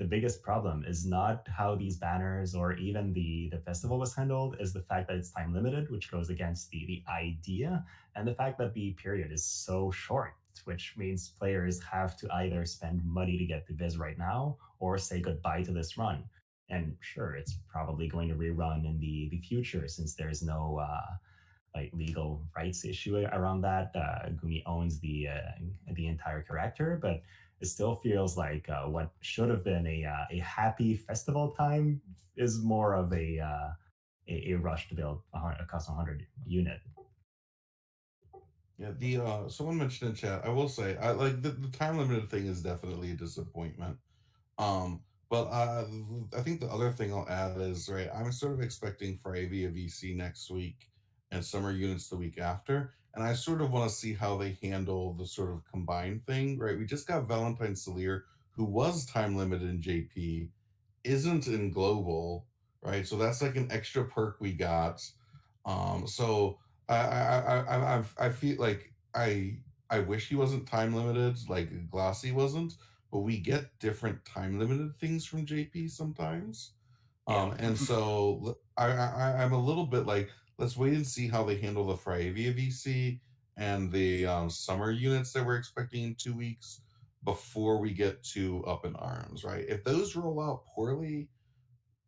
biggest problem is not how these banners or even the festival was handled, is the fact that it's time limited, which goes against the idea, and the fact that the period is so short, which means players have to either spend money to get the Viz right now or say goodbye to this run. And sure, it's probably going to rerun in the future since there's no like legal rights issue around that. Gumi owns the entire character, but it still feels like what should have been a happy festival time is more of a rush to build a custom 100 unit. Yeah, the someone mentioned in chat. I will say, I like the time limited thing is definitely a disappointment. But I think the other thing I'll add is right. I'm sort of expecting Fravia VC next week and summer units the week after, and I sort of want to see how they handle the sort of combined thing. Right, we just got Valentine Salir, who was time limited in JP, isn't in global, right? So that's like an extra perk we got. So I feel like I wish he wasn't time limited, like Glossy wasn't, but we get different time limited things from JP sometimes. Yeah. And so I'm a little bit like, let's wait and see how they handle the Fravia VC and the summer units that we're expecting in 2 weeks before we get to Up in Arms, right? If those roll out poorly,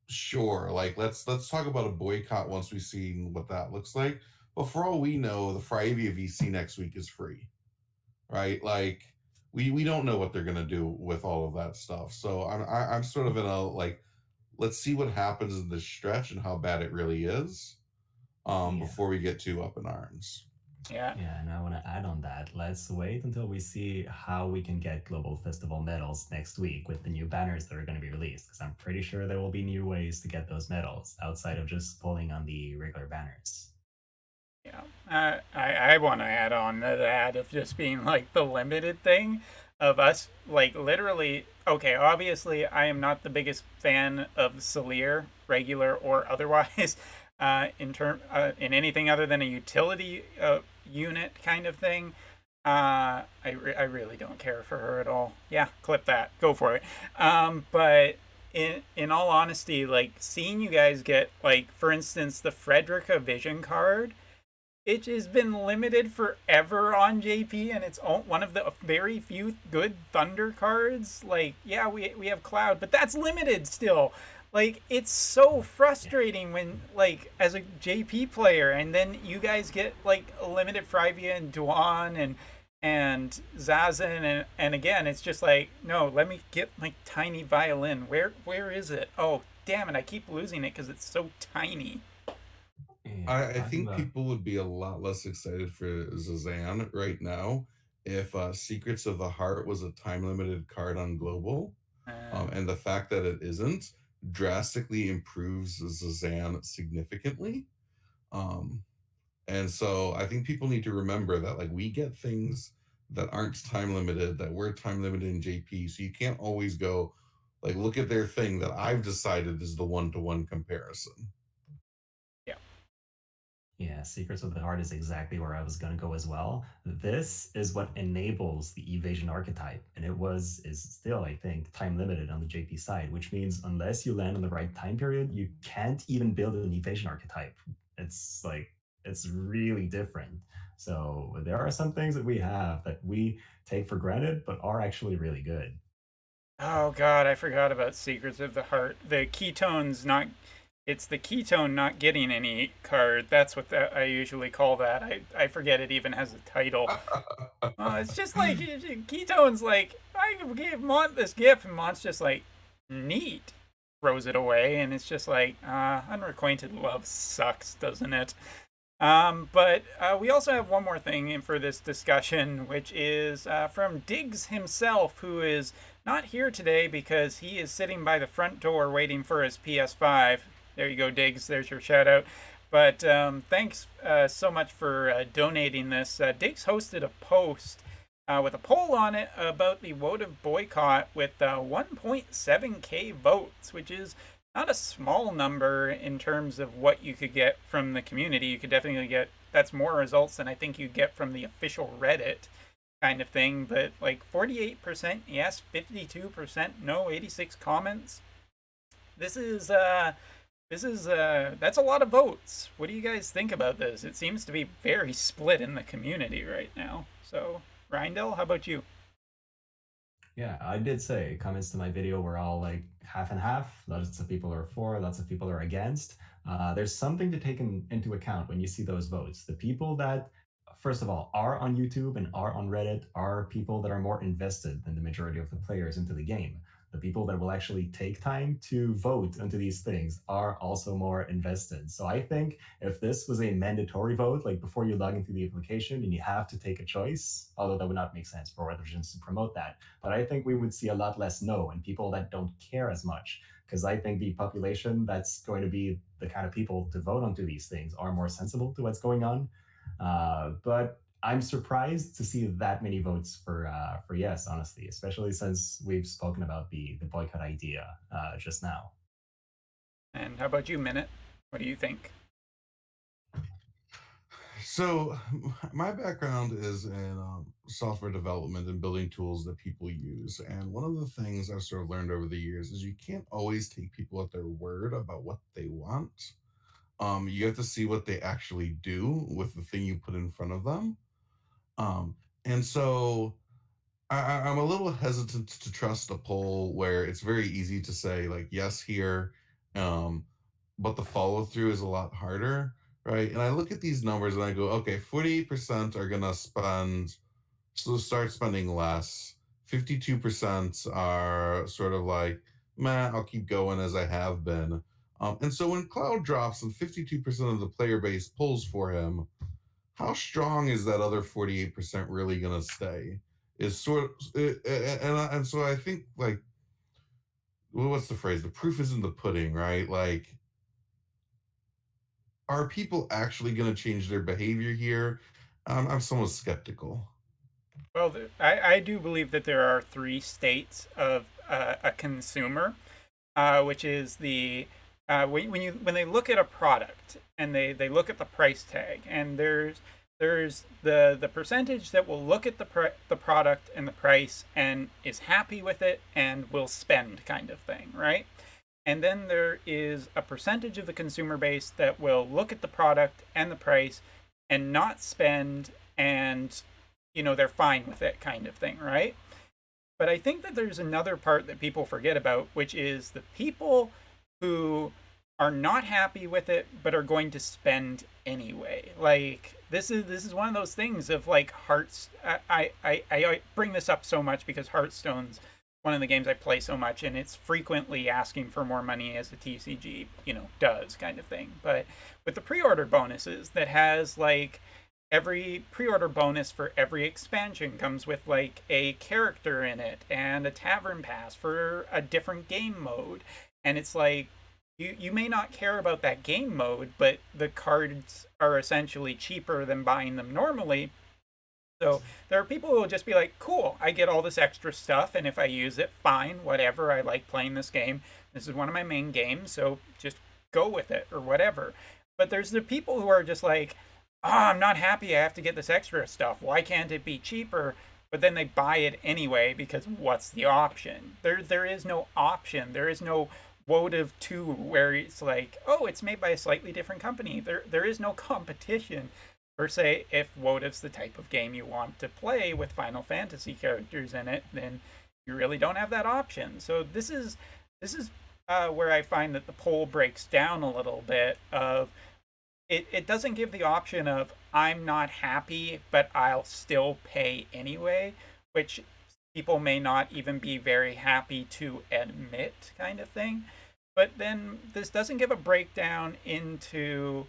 sure, like let's talk about a boycott once we see what that looks like. But for all we know, the Fravia VC next week is free, right? Like we don't know what they're gonna do with all of that stuff. So I'm sort of in a like, let's see what happens in this stretch and how bad it really is, Yeah. before we get too up in arms. Yeah. Yeah, and I want to add on that. Let's wait until we see how we can get Global Festival medals next week with the new banners that are going to be released, because I'm pretty sure there will be new ways to get those medals outside of just pulling on the regular banners. Yeah, I want to add on to that of just being like the limited thing of us, like literally. Okay, obviously, I am not the biggest fan of Salir, regular or otherwise, in anything other than a utility unit kind of thing. I really don't care for her at all. Yeah, clip that. Go for it. But in all honesty, like seeing you guys get like, for instance, the Frederica Vision card, it has been limited forever on JP, and it's one of the very few good Thunder cards. Like, yeah, we have Cloud, but that's limited still. Like, it's so frustrating when, like, as a JP player, and then you guys get like a limited Frivia and Duan and Zazin, and again, it's just like, no, let me get my tiny violin. Where is it? Oh, damn it! I keep losing it because it's so tiny. Yeah, I think people would be a lot less excited for Zazan right now if Secrets of the Heart was a time limited card on Global. And the fact that it isn't drastically improves Zazan significantly. Um, and so I think people need to remember that like we get things that aren't time limited, that we're time limited in JP. So you can't always go like, look at their thing that I've decided is the one-to-one comparison. Yeah. Yeah, Secrets of the Heart is exactly where I was going to go as well. This is what enables the evasion archetype, and is still, I think, time limited on the JP side, which means unless you land on the right time period, you can't even build an evasion archetype. It's like it's really different. So there are some things that we have that we take for granted, but are actually really good. Oh God, I forgot about Secrets of the Heart. The ketones not. It's the ketone not getting any card. That's what I usually call that. I forget it even has a title. It's just like ketones. Like I gave Mont this gift, and Mont's just like neat, throws it away, and it's just like unrequited love sucks, doesn't it? But we also have one more thing in for this discussion, which is from Diggs himself, who is not here today because he is sitting by the front door waiting for his PS5. There you go, Diggs. There's your shout out. But thanks so much for donating this. Diggs hosted a post with a poll on it about the votive boycott with 1.7k votes, which is not a small number in terms of what you could get from the community. You could definitely get that's more results than I think you get from the official Reddit kind of thing. But like 48% yes, 52% no, 86 comments. This is that's a lot of votes. What do you guys think about this? It seems to be very split in the community right now. So, Rindell, how about you? Yeah, I did say comments to my video were all like half and half. Lots of people are for, lots of people are against. There's something to take into account when you see those votes. The people that, first of all, are on YouTube and are on Reddit are people that are more invested than the majority of the players into the game. The people that will actually take time to vote into these things are also more invested. So I think if this was a mandatory vote, like before you log into the application and you have to take a choice, although that would not make sense for InterVisions to promote that, but I think we would see a lot less no and people that don't care as much. Because I think the population that's going to be the kind of people to vote onto these things are more sensible to what's going on. But I'm surprised to see that many votes for yes, honestly, especially since we've spoken about the boycott idea just now. And how about you, Minute? What do you think? So, my background is in software development and building tools that people use. And one of the things I've sort of learned over the years is you can't always take people at their word about what they want. You have to see what they actually do with the thing you put in front of them. Um, and so I'm a little hesitant to trust a poll where it's very easy to say like yes here, um, but the follow through is a lot harder, right? And I look at these numbers and I go, okay, 48% are gonna spend, so start spending less. 52% are sort of like, man, I'll keep going as I have been. And so when Cloud drops and 52% of the player base pulls for him, how strong is that other 48% really going to stay? Is sort of, and so I think like, well, what's the phrase? The proof is in the pudding, right? Like, are people actually going to change their behavior here? I'm somewhat skeptical. Well, I do believe that there are three states of a consumer, which is the when they look at a product and they look at the price tag, and there's the percentage that will look at the product and the price and is happy with it and will spend kind of thing, right? And then there is a percentage of the consumer base that will look at the product and the price and not spend, and they're fine with it kind of thing, right? But I think that there's another part that people forget about, which is the people who are not happy with it but are going to spend anyway. Like this is one of those things of like Hearts. I bring this up so much because Hearthstone's one of the games I play so much, and it's frequently asking for more money as the TCG does kind of thing. But with the pre-order bonuses, that has like every pre-order bonus for every expansion comes with like a character in it and a tavern pass for a different game mode, and it's like you may not care about that game mode, but the cards are essentially cheaper than buying them normally. So there are people who will just be like, cool, I get all this extra stuff, and if I use it, fine, whatever, I like playing this game, this is one of my main games, so just go with it or whatever. But there's the people who are just like, I'm not happy I have to get this extra stuff, why can't it be cheaper? But then they buy it anyway because what's the option? There is no option. There is no Wotive 2 where it's like, oh, it's made by a slightly different company. There is no competition per se. If Wotive's the type of game you want to play with Final Fantasy characters in it, then you really don't have that option. So this is where I find that the poll breaks down a little bit. Of it doesn't give the option of I'm not happy, but I'll still pay anyway, which people may not even be very happy to admit, kind of thing. But then this doesn't give a breakdown into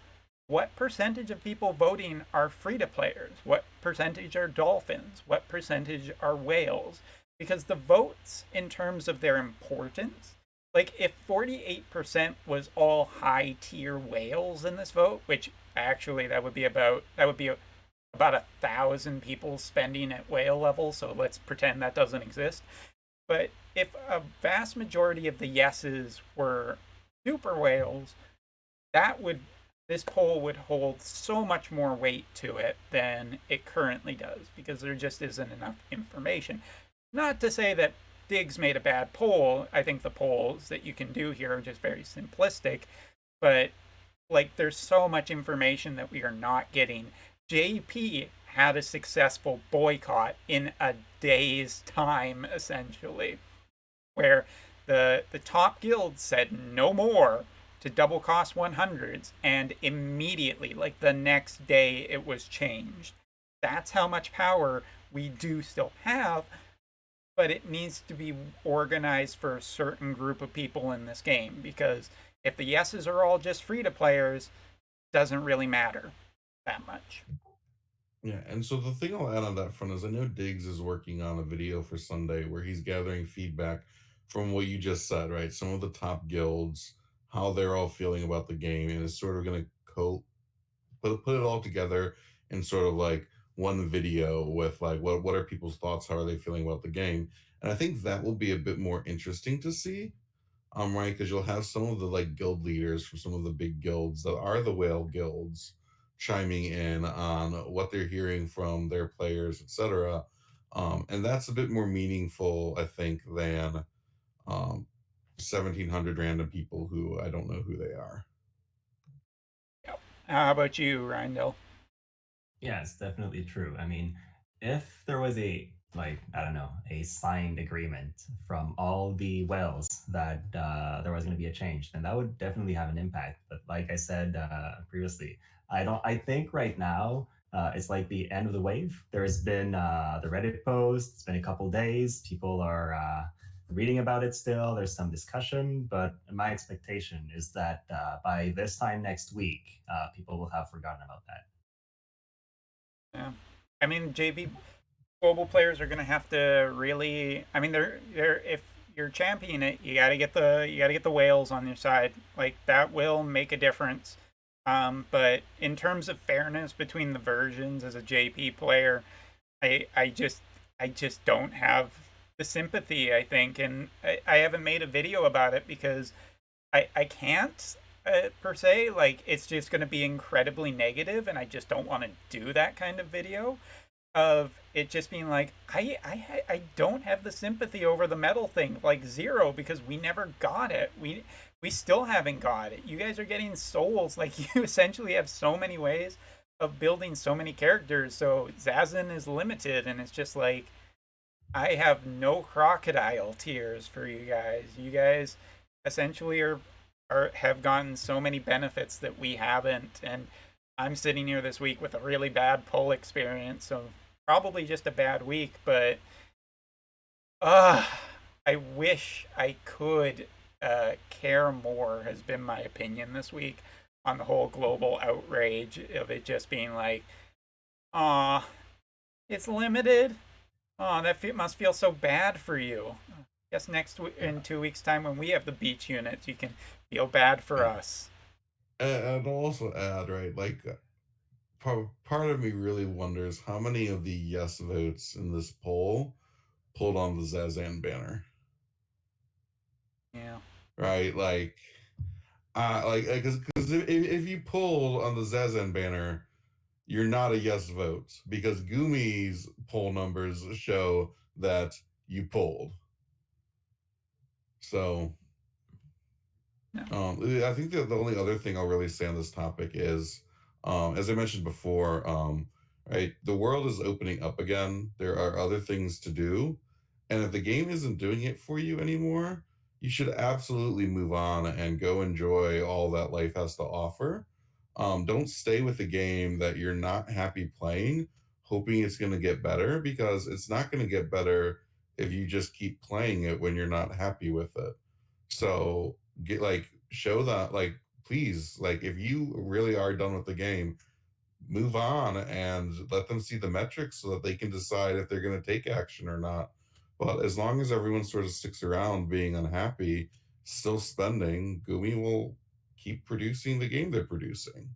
what percentage of people voting are free to players, what percentage are dolphins, what percentage are whales, because the votes in terms of their importance, like if 48% was all high tier whales in this vote, which actually that would be about 1,000 people spending at whale level, so let's pretend that doesn't exist. But if a vast majority of the yeses were super whales, that would this poll would hold so much more weight to it than it currently does because there just isn't enough information. Not to say that Diggs made a bad poll. I think the polls that you can do here are just very simplistic, but like there's so much information that we are not getting. JP had a successful boycott in a day's time, essentially, where the top guilds said no more to double cost 100s, and immediately, like the next day, it was changed. That's how much power we do still have, but it needs to be organized for a certain group of people in this game because if the yeses are all just free to players, doesn't really matter that much. Yeah, and so the thing I'll add on that front is I know Diggs is working on a video for Sunday where he's gathering feedback from what you just said, right? Some of the top guilds, how they're all feeling about the game, and is sort of going to put it all together in sort of like one video with like what are people's thoughts, how are they feeling about the game, and I think that will be a bit more interesting to see, right? Because you'll have some of the like guild leaders from some of the big guilds that are the whale guilds chiming in on what they're hearing from their players, etc. And that's a bit more meaningful, I think, than 1,700 random people who I don't know who they are. Yep. How about you, Rindell? Yeah, it's definitely true. I mean, if there was a like I don't know a signed agreement from all the whales that there was going to be a change, then that would definitely have an impact. But like I said previously, I don't. I think right now it's like the end of the wave. There's been the Reddit post. It's been a couple days. People are reading about it still. There's some discussion, but my expectation is that by this time next week, people will have forgotten about that. Yeah. I mean, JB global players are going to have to really. I mean, they're if you're championing it, you got to get the whales on your side. Like that will make a difference. But in terms of fairness between the versions as a JP player, I just don't have the sympathy. I think, and I haven't made a video about it because I can't per se. Like it's just going to be incredibly negative, and I just don't want to do that kind of video of it just being like I don't have the sympathy over the metal thing, like zero, because we never got it. We still haven't got it. You guys are getting souls. Like you essentially have so many ways of building so many characters. So Zazin is limited, and it's just like I have no crocodile tears for you guys. You guys essentially are have gotten so many benefits that we haven't, and I'm sitting here this week with a really bad pull experience, so probably just a bad week, but uh I wish I could care more has been my opinion this week on the whole global outrage of it just being like, "Aw, it's limited. Oh, must feel so bad for you. Guess next in 2 weeks' time when we have the beach units, you can feel bad for Yeah. us." And I'll also add, right, like part of me really wonders how many of the yes votes in this poll pulled on the Zazan banner, Yeah. right? Like because if you pull on the Zazan banner, you're not a yes vote because Gumi's poll numbers show that you pulled. So No. I think that the only other thing I'll really say on this topic is, as I mentioned before, right, the world is opening up again. There are other things to do, and if the game isn't doing it for you anymore, you should absolutely move on and go enjoy all that life has to offer. Don't stay with a game that you're not happy playing, hoping it's going to get better because it's not going to get better if you just keep playing it when you're not happy with it. So get like show that like please like if you really are done with the game, move on and let them see the metrics so that they can decide if they're going to take action or not. But as long as everyone sort of sticks around being unhappy, still spending, Gumi will keep producing the game they're producing.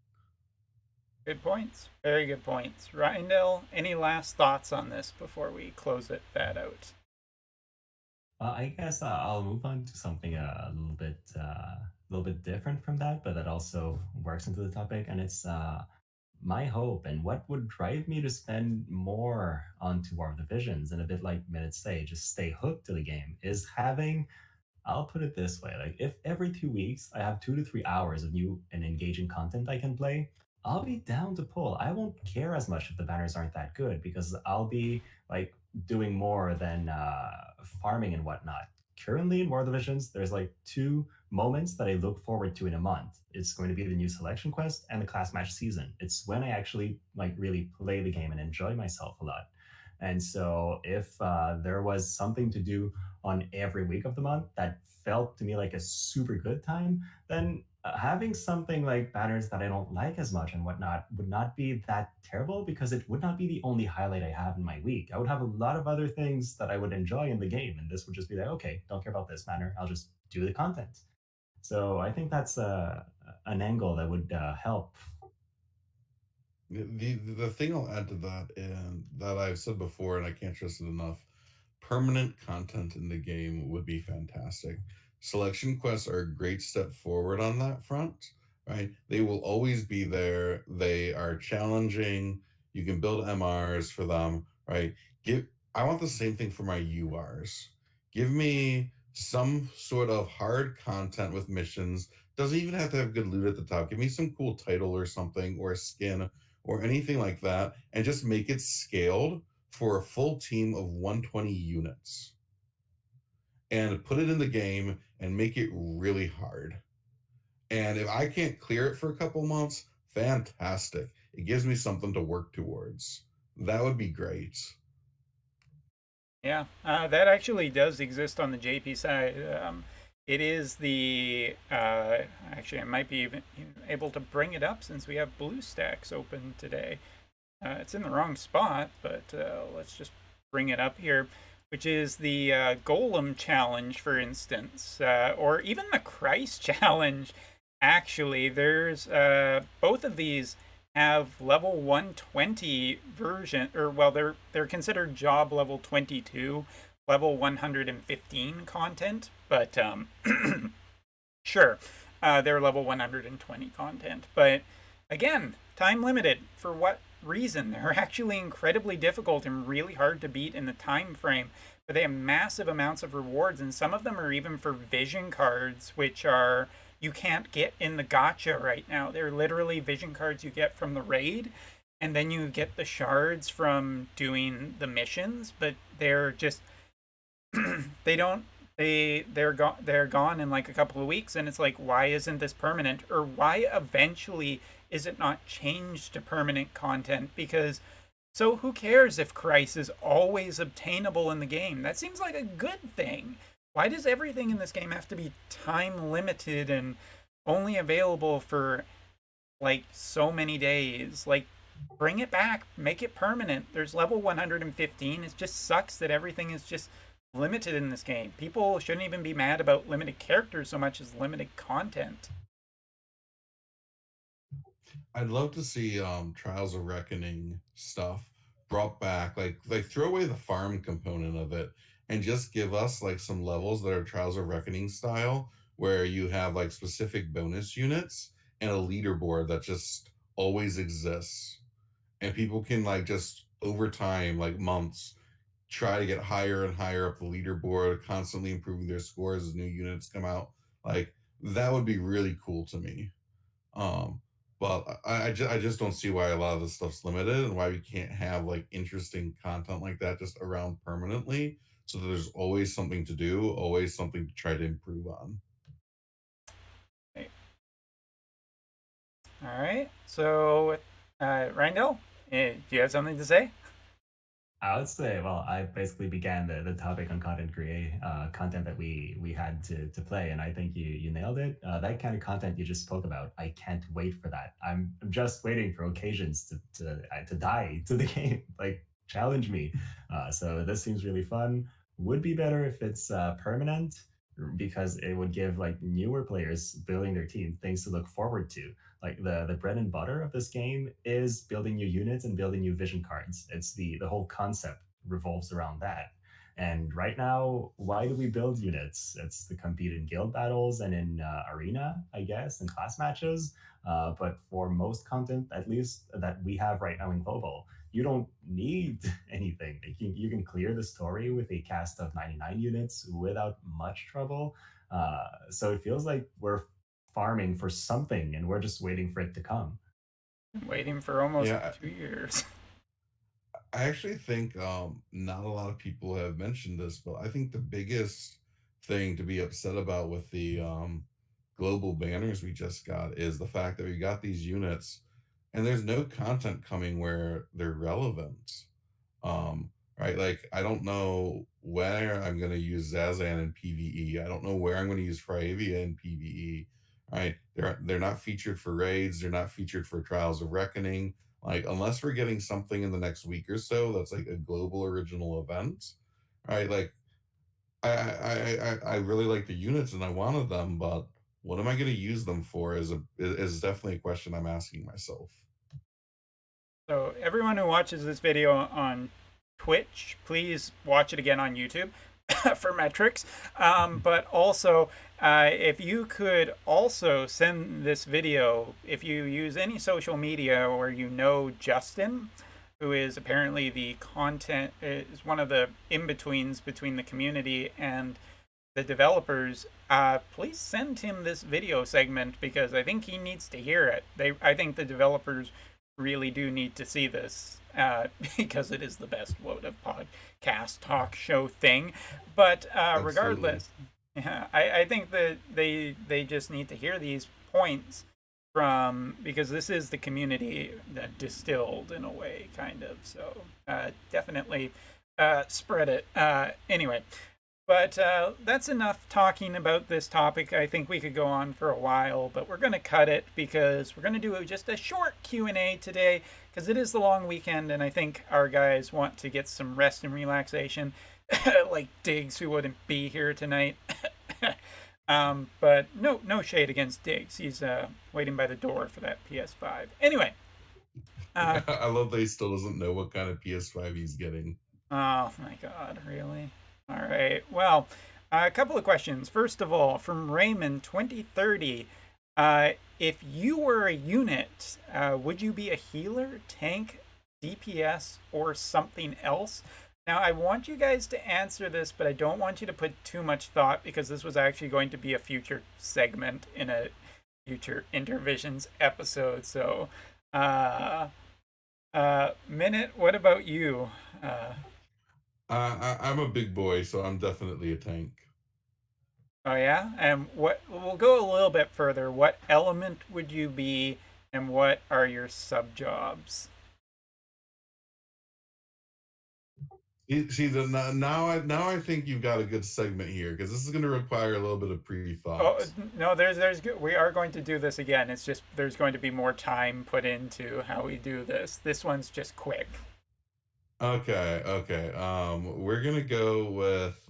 Good points. Very good points. Rindell, any last thoughts on this before we close that out? I guess I'll move on to something a little bit little bit different from that, but that also works into the topic. And it's my hope and what would drive me to spend more onto War of the Visions and a bit like minutes say, just stay hooked to the game is having I'll put it this way, like if every 2 weeks I have 2 to 3 hours of new and engaging content I can play, I'll be down to pull. I won't care as much if the banners aren't that good because I'll be like doing more than farming and whatnot. Currently in War of the Visions, there's like two moments that I look forward to in a month. It's going to be the new selection quest and the class match season. It's when I actually like really play the game and enjoy myself a lot. And so if there was something to do on every week of the month that felt to me like a super good time, then having something like banners that I don't like as much and whatnot would not be that terrible because it would not be the only highlight I have in my week. I would have a lot of other things that I would enjoy in the game, and this would just be like, okay, don't care about this banner. I'll just do the content. So I think that's an angle that would help. The thing I'll add to that, and that I've said before, and I can't stress it enough, permanent content in the game would be fantastic. Selection quests are a great step forward on that front, right? They will always be there. They are challenging. You can build MRs for them, right? Give I want the same thing for my URs. Give me some sort of hard content with missions. Doesn't even have to have good loot at the top. Give me some cool title or something, or a skin or anything like that, and just make it scaled for a full team of 120 units and put it in the game and make it really hard. And if I can't clear it for a couple months, fantastic. It gives me something to work towards. That would be great. Yeah, that actually does exist on the JP side. It is actually, I might be even able to bring it up since we have BlueStacks open today. It's in the wrong spot, but let's just bring it up here, which is the Golem challenge, for instance, or even the Christ challenge. Actually, there's both of these have level 120 version, or well, they're considered job level 22, level 115 content, but sure, they're level 120 content. But again, time limited. For what reason? They're actually incredibly difficult and really hard to beat in the time frame. But they have massive amounts of rewards, and some of them are even for vision cards, which are you can't get in the gotcha right now. They're literally vision cards you get from the raid, and then you get the shards from doing the missions, but they're just they don't they're gone in like a couple of weeks, and it's like, why isn't this permanent, or why eventually is it not changed to permanent content? Because so who cares if Christ is always obtainable in the game? That seems like a good thing. Why does everything in this game have to be time limited and only available for like so many days? Like, bring it back, make it permanent. There's level 115. It just sucks that everything is just limited in this game. People shouldn't even be mad about limited characters so much as limited content. I'd love to see Trials of Reckoning stuff brought back. Like throw away the farm component of it and just give us like some levels that are Trials of Reckoning style, where you have like specific bonus units and a leaderboard that just always exists. And people can like just over time, like months, try to get higher and higher up the leaderboard, constantly improving their scores as new units come out. Like that would be really cool to me. Um, but I just don't see why a lot of this stuff's limited and why we can't have like interesting content like that just around permanently. So that there's always something to do, always something to try to improve on. Okay. All right. So, Randall, do you have something to say? I would say, well, I basically began the topic on content create content that we had to play, and I think you nailed it. That kind of content you just spoke about, I can't wait for that. I'm just waiting for occasions to die to the game, like challenge me. So this seems really fun. Would be better if it's permanent because it would give like newer players building their team things to look forward to. Like the bread and butter of this game is building new units and building new vision cards. It's the whole concept revolves around that. And right now, why do we build units? It's to compete in guild battles and in arena, I guess, and class matches. But for most content, at least that we have right now in global, you don't need anything. You can clear the story with a cast of 99 units without much trouble. So it feels like we're farming for something and we're just waiting for it to come. Waiting for almost Yeah, 2 years. I actually think not a lot of people have mentioned this, but I think the biggest thing to be upset about with the global banners we just got is the fact that we got these units and there's no content coming where they're relevant. Right? Like I don't know where I'm going to use Zazan in PvE. I don't know where I'm going to use Fravia in PvE. Right? They're not featured for raids. They're not featured for Trials of Reckoning. Like unless we're getting something in the next week or so that's like a global original event, right? Like I really like the units and I wanted them, but what am I going to use them for is definitely a question I'm asking myself. So everyone who watches this video on Twitch, please watch it again on YouTube for metrics. But also, if you could also send this video, if you use any social media or you know Justin, who is apparently the content, is one of the in-betweens between the community and the developers, please send him this video segment because I think he needs to hear it. I think the developers really do need to see this because it is the best WOTA podcast talk show thing. But Absolutely. regardless, yeah, I think that they just need to hear these points from because this is the community that distilled in a way, kind of. So definitely spread it. Anyway, but that's enough talking about this topic. I think we could go on for a while, but we're going to cut it because we're going to do just a short Q&A today because it is the long weekend and I think our guys want to get some rest and relaxation like Diggs who wouldn't be here tonight. But no shade against Diggs. He's waiting by the door for that PS5. Anyway, uh, I love that he still doesn't know what kind of PS5 he's getting. oh my God, really? All right. Well, a couple of questions. First of all, from Raymond 2030, if you were a unit, would you be a healer, tank, DPS, or something else? Now, I want you guys to answer this, but I don't want you to put too much thought because this was actually going to be a future segment in a future InterVisions episode. So, uh, Minute, what about you? Uh, I'm a big boy, so I'm definitely a tank. Oh yeah, and what? We'll go a little bit further. What element would you be, and what are your sub jobs? See, now I think you've got a good segment here because this is going to require a little bit of Oh pre-thought. no, we are going to do this again. It's just there's going to be more time put into how we do this. This one's just quick. Okay, okay. We're gonna go with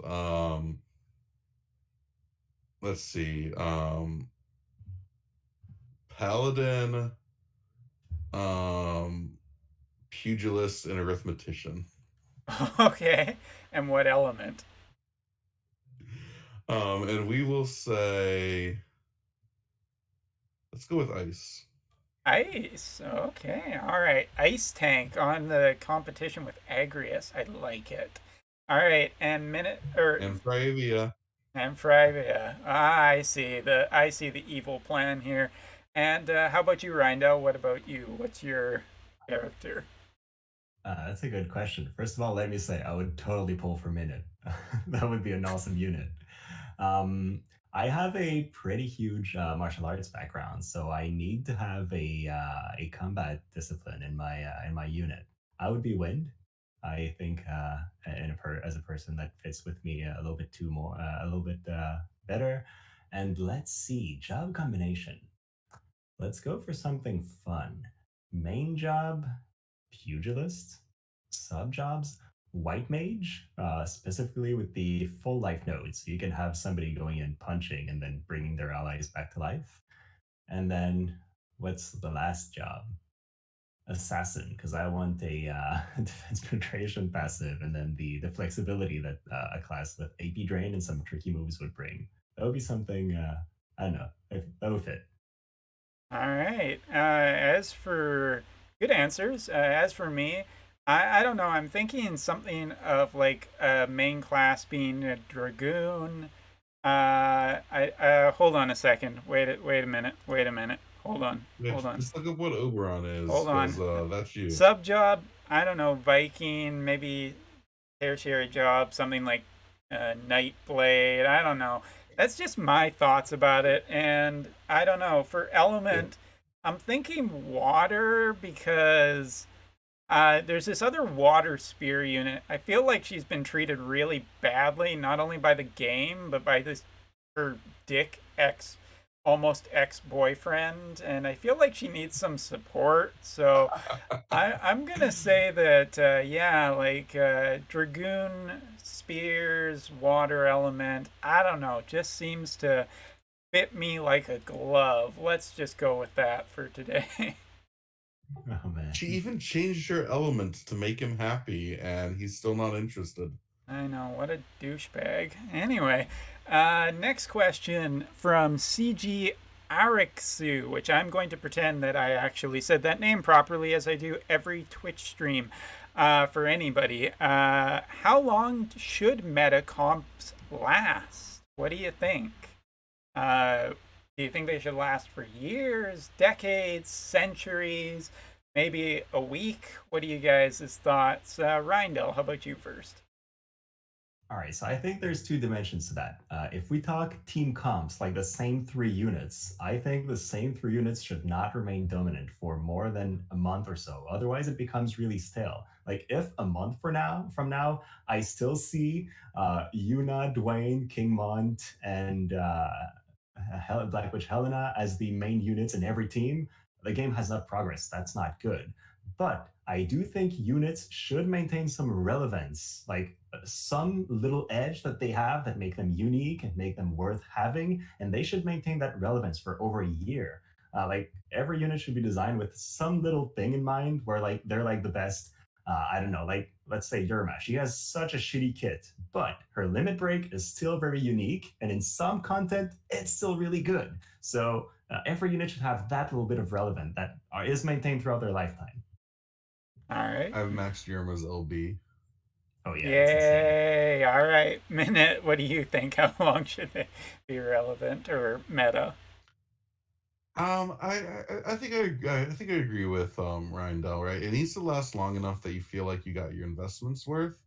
let's see, paladin, um, pugilist, and arithmetician. Okay, and what element? And we will say, let's go with ice. Ice. Okay, all right. Ice tank on the competition with Agrius. I like it. All right, and minute or And Bravia. and Frivia. Ah, I see the evil plan here. And how about you, Rindell? What about you? What's your character? That's a good question. First of all, let me say I would totally pull for Minute. That would be an awesome unit. Um, I have a pretty huge martial arts background, so I need to have a combat discipline in my unit. I would be Wind. I think as a person that fits with me a little bit a little bit better. And let's see, job combination. Let's go for something fun. Main job, pugilist, sub jobs, white mage, specifically with the full life node. So you can have somebody going in punching and then bringing their allies back to life. And then what's the last job? assassin because I want a defense penetration passive, and then the flexibility that a class with AP drain and some tricky moves would bring. That would be something. I don't know. That would fit. All right. As for good answers, as for me, I don't know. I'm thinking something of like a main class being a dragoon. I hold on a second. Wait a minute. Wait a minute. Hold on. Yeah, Hold on. just look up what Oberon is, Hold because on. that's you. Sub job. I don't know. Viking. Maybe tertiary job. Something like Nightblade. I don't know. That's just my thoughts about it. And I don't know. For Yeah. element, I'm thinking water because there's this other water spear unit. I feel like she's been treated really badly, not only by the game, but by this her dick ex, almost ex-boyfriend, and I feel like she needs some support. So I'm gonna say that yeah, like dragoon spears, water element. I don't know, just seems to fit me like a glove. Let's just go with that for today. Oh man. She even changed her elements to make him happy, and he's still not interested. I know, what a douchebag. Anyway, next question from CG Arixu, which I'm going to pretend that I actually said that name properly as I do every Twitch stream for anybody. How long should meta comps last? What do you think? Uh, do you think they should last for years, decades, centuries, maybe a week? What are you guys' thoughts? Rindell, how about you first? All right, so I think there's two dimensions to that. If we talk team comps, like the same three units, I think the same three units should not remain dominant for more than a month or so. Otherwise, it becomes really stale. Like if a month from now, I still see Yuna, Dwayne, Kingmont, and Black Witch Helena as the main units in every team, the game has not progressed. That's not good. But I do think units should maintain some relevance, like some little edge that they have that make them unique and make them worth having, and they should maintain that relevance for over a year. Like every unit should be designed with some little thing in mind where like they're like the best. I don't know, like let's say Yerma. She has such a shitty kit, but her limit break is still very unique, and in some content, it's still really good. So every unit should have that little bit of relevance that is maintained throughout their lifetime. All right. I've maxed Yerma's LB. Oh yeah, it's insane. Yay. All right. Minute, what do you think? How long should they be relevant or meta? I think I think I agree with Rindell, right? It needs to last long enough that you feel like you got your investments worth.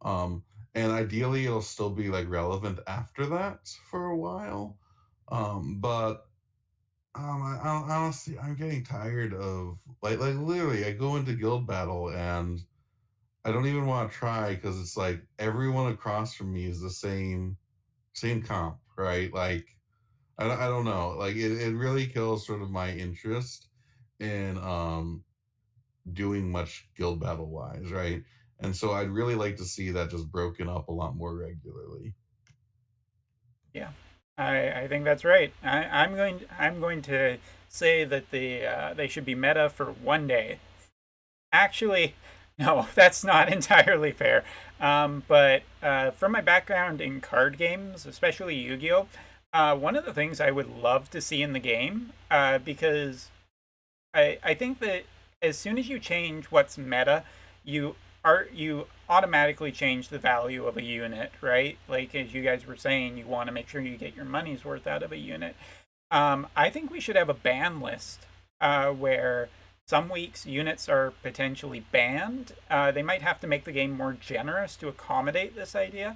Um, and ideally it'll still be like relevant after that for a while. But I honestly I'm getting tired of like literally I go into guild battle and I don't even want to try because it's like everyone across from me is the same comp, right? Like I don't know. Like it really kills sort of my interest in doing much guild battle wise, right? And so I'd really like to see that just broken up a lot more regularly. Yeah. I think that's right. I'm going to say that they should be meta for one day. Actually, no, that's not entirely fair. But from my background in card games, especially Yu-Gi-Oh, one of the things I would love to see in the game, because I think that as soon as you change what's meta, you automatically change the value of a unit, right? Like as you guys were saying, you want to make sure you get your money's worth out of a unit. I think we should have a ban list where some weeks units are potentially banned. They might have to make the game more generous to accommodate this idea.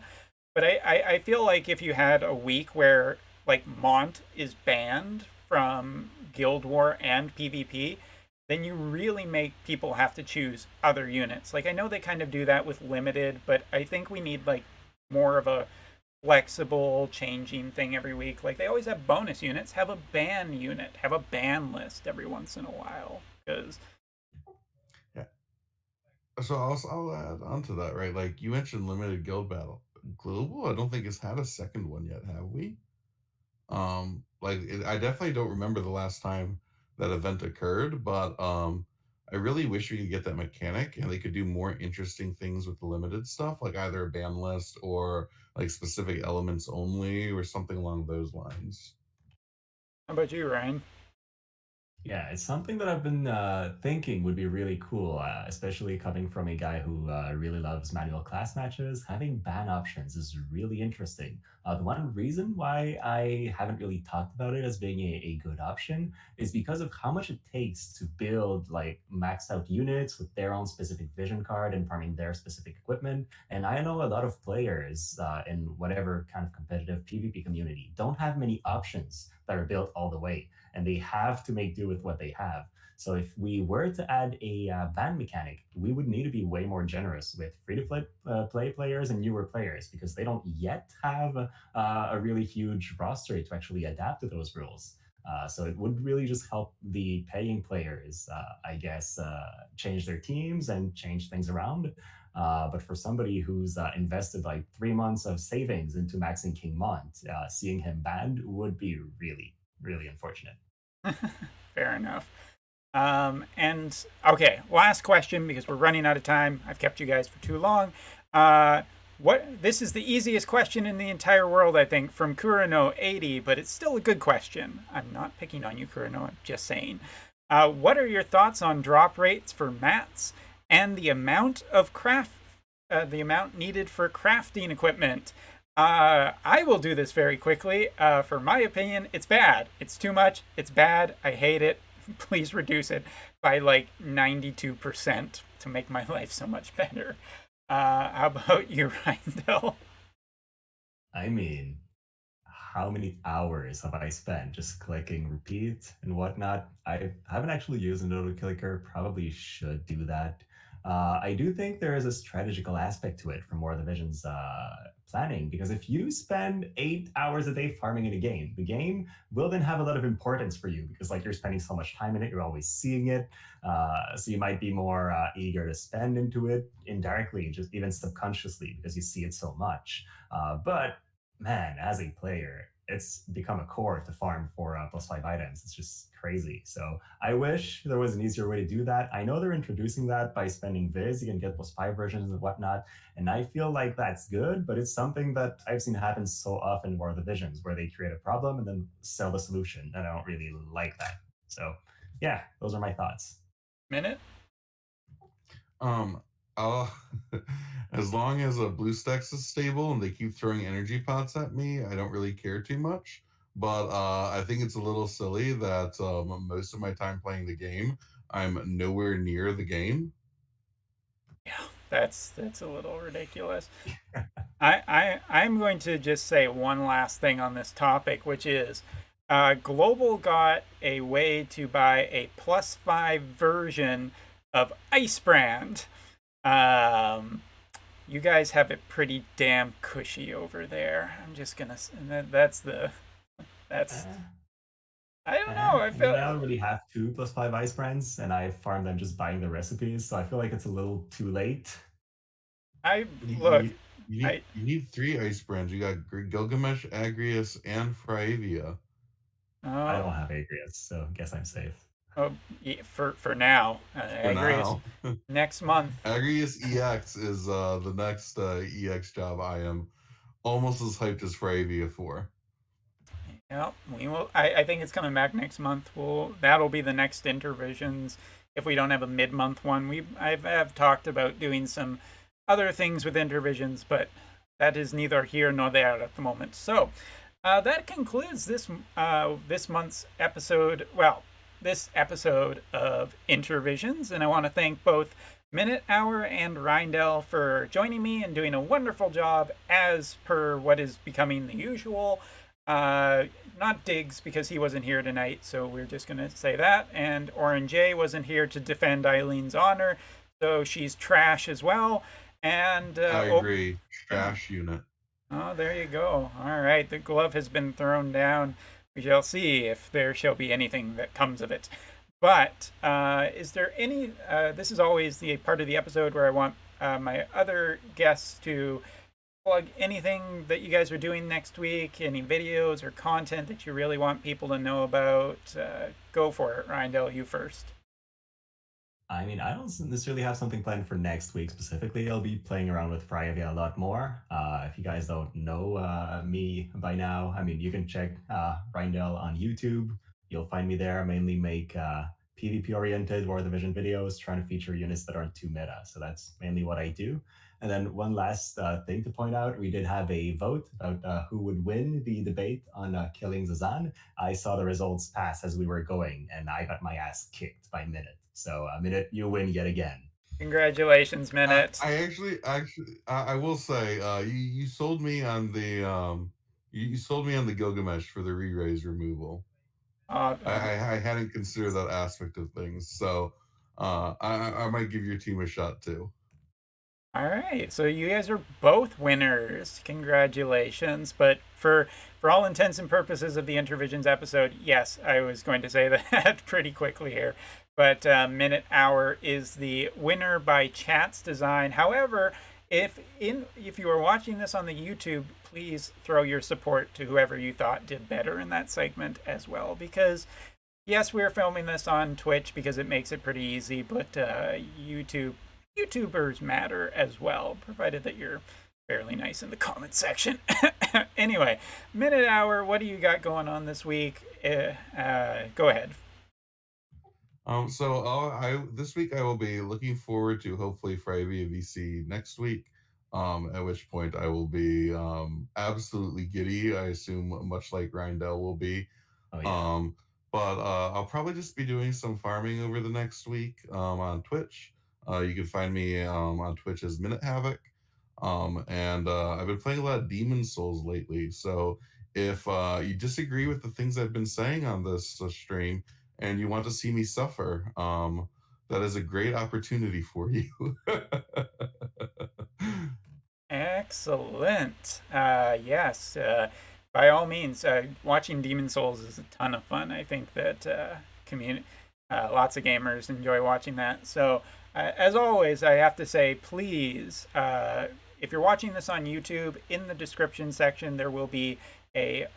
But I feel like if you had a week where like Mont is banned from Guild War and PvP, then you really make people have to choose other units. Like I know they kind of do that with limited, but I think we need like more of a flexible changing thing every week. Like they always have bonus units, have a ban unit, have a ban list every once in a while. Because Yeah. So I'll add on to that, right? Like you mentioned limited guild battle. Global, I don't think it's had a second one yet, have we? I definitely don't remember the last time that event occurred, but I really wish we could get that mechanic and they could do more interesting things with the limited stuff, like either a ban list or like specific elements only or something along those lines. How about you, Ryan? Yeah, it's something that I've been thinking would be really cool, especially coming from a guy who really loves manual class matches. Having ban options is really interesting. The one reason why I haven't really talked about it as being a good option is because of how much it takes to build like maxed out units with their own specific vision card and farming their specific equipment. And I know a lot of players in whatever kind of competitive PvP community don't have many options that are built all the way and they have to make do with what they have. So if we were to add a ban mechanic, we would need to be way more generous with free-to-play players and newer players because they don't yet have a really huge roster to actually adapt to those rules. So it would really just help the paying players, I guess, change their teams and change things around. But for somebody who's invested like 3 months of savings into maxing King Mont, seeing him banned would be really, really unfortunate. Fair enough. And okay, last question because we're running out of time. I've kept you guys for too long. What this is the easiest question in the entire world, I think, from Kurano80, but it's still a good question. I'm not picking on you, Kurano. I'm just saying. What are your thoughts on drop rates for mats and the amount needed for crafting equipment? I will do this very quickly. For my opinion, it's bad. It's too much. It's bad. I hate it. Please reduce it by like 92% to make my life so much better. How about you, Rindell? I mean, how many hours have I spent just clicking repeat and whatnot? I haven't actually used an auto clicker, probably should do that. I do think there is a strategical aspect to it for more of the Vision's planning, because if you spend 8 hours a day farming in a game, the game will then have a lot of importance for you because like you're spending so much time in it, you're always seeing it. So you might be more eager to spend into it indirectly, just even subconsciously because you see it so much. But man, as a player, it's become a core to farm for +5 items. It's just crazy. So I wish there was an easier way to do that. I know they're introducing that by spending Viz. You can get +5 versions and whatnot. And I feel like that's good, but it's something that I've seen happen so often in War of the Visions, where they create a problem and then sell the solution. And I don't really like that. So yeah, those are my thoughts. Minute? Um, I'll, as long as a BlueStacks is stable and they keep throwing energy pots at me, I don't really care too much. But I think it's a little silly that most of my time playing the game, I'm nowhere near the game. Yeah, that's a little ridiculous. I'm going to just say one last thing on this topic, which is Global got a way to buy a +5 version of Icebrand. Um, you guys have it pretty damn cushy over there. I'm just gonna. That's. Uh, I don't know. I I mean, feel. I already have two +5 ice brands, and I farm them just buying the recipes. So I feel like it's a little too late. I You, look. you, you need I you need three ice brands. You got Gilgamesh, Agrius, and Fryavia. I oh don't have Agrius, so I guess I'm safe. oh yeah, for now. I For agree. It's now. next month. Agrius EX is the next EX job I am almost as hyped as Fryavia for. Yeah, we will. I think it's coming back next month. That'll be the next InterVisions. If we don't have a mid-month one, have talked about doing some other things with InterVisions, but that is neither here nor there at the moment. So that concludes this month's episode. Well, this episode of InterVisions, and I want to thank both Minute Hour and Rindell for joining me and doing a wonderful job as per what is becoming the usual. Not Diggs because he wasn't here tonight, so we're just gonna say that. And Oren J wasn't here to defend Eileen's honor, so she's trash as well. And I agree. yeah. Trash unit. Oh, there you go. All right, the glove has been thrown down. We shall see if there shall be anything that comes of it. But is there any? This is always the part of the episode where I want my other guests to plug anything that you guys are doing next week, any videos or content that you really want people to know about. Go for it, Rindell. You first. I mean, I don't necessarily have something planned for next week specifically. I'll be playing around with Fryavia a lot more. If you guys don't know me by now, I mean, you can check Rindell on YouTube. You'll find me there. I mainly make PvP oriented War of the Vision videos, trying to feature units that aren't too meta. So that's mainly what I do. And then one last thing to point out, we did have a vote about who would win the debate on killing Zazan. I saw the results pass as we were going, and I got my ass kicked by Minute. So, Minute, you win yet again. Congratulations, Minute. I will say, you sold me on the you sold me on the Gilgamesh for the re-raise removal. Uh, I hadn't considered that aspect of things, so I might give your team a shot too. All right, so you guys are both winners. Congratulations! But for all intents and purposes of the InterVisions episode, yes, I was going to say that pretty quickly here. But Minute Hour is the winner by Chat's design. However, if you are watching this on the YouTube, please throw your support to whoever you thought did better in that segment as well, because yes, we're filming this on Twitch because it makes it pretty easy, but YouTubers matter as well, provided that you're fairly nice in the comment section. Anyway, Minute Hour, what do you got going on this week? Go ahead. So I this week I will be looking forward to hopefully Friday VC next week. At which point I will be absolutely giddy. I assume much like Grindel will be. Oh, yeah. Um, but I'll probably just be doing some farming over the next week on Twitch. You can find me on Twitch as Minute Havoc. And I've been playing a lot of Demon Souls lately. So if you disagree with the things I've been saying on this stream and you want to see me suffer, that is a great opportunity for you. Excellent. Yes, by all means, watching Demon Souls is a ton of fun. I think that lots of gamers enjoy watching that. So, as always, I have to say, please, if you're watching this on YouTube, in the description section, there will be a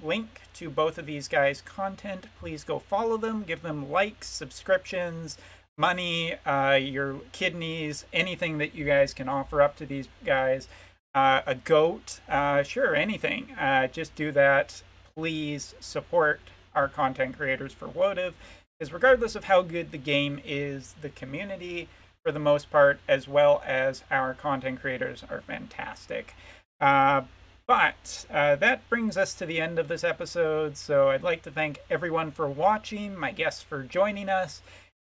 link to both of these guys' content. Please go follow them, give them likes, subscriptions, money, your kidneys, anything that you guys can offer up to these guys. A goat, sure, anything. Just do that. Please support our content creators for Wotiv, because regardless of how good the game is, the community, for the most part, as well as our content creators, are fantastic. But that brings us to the end of this episode. So I'd like to thank everyone for watching, my guests for joining us,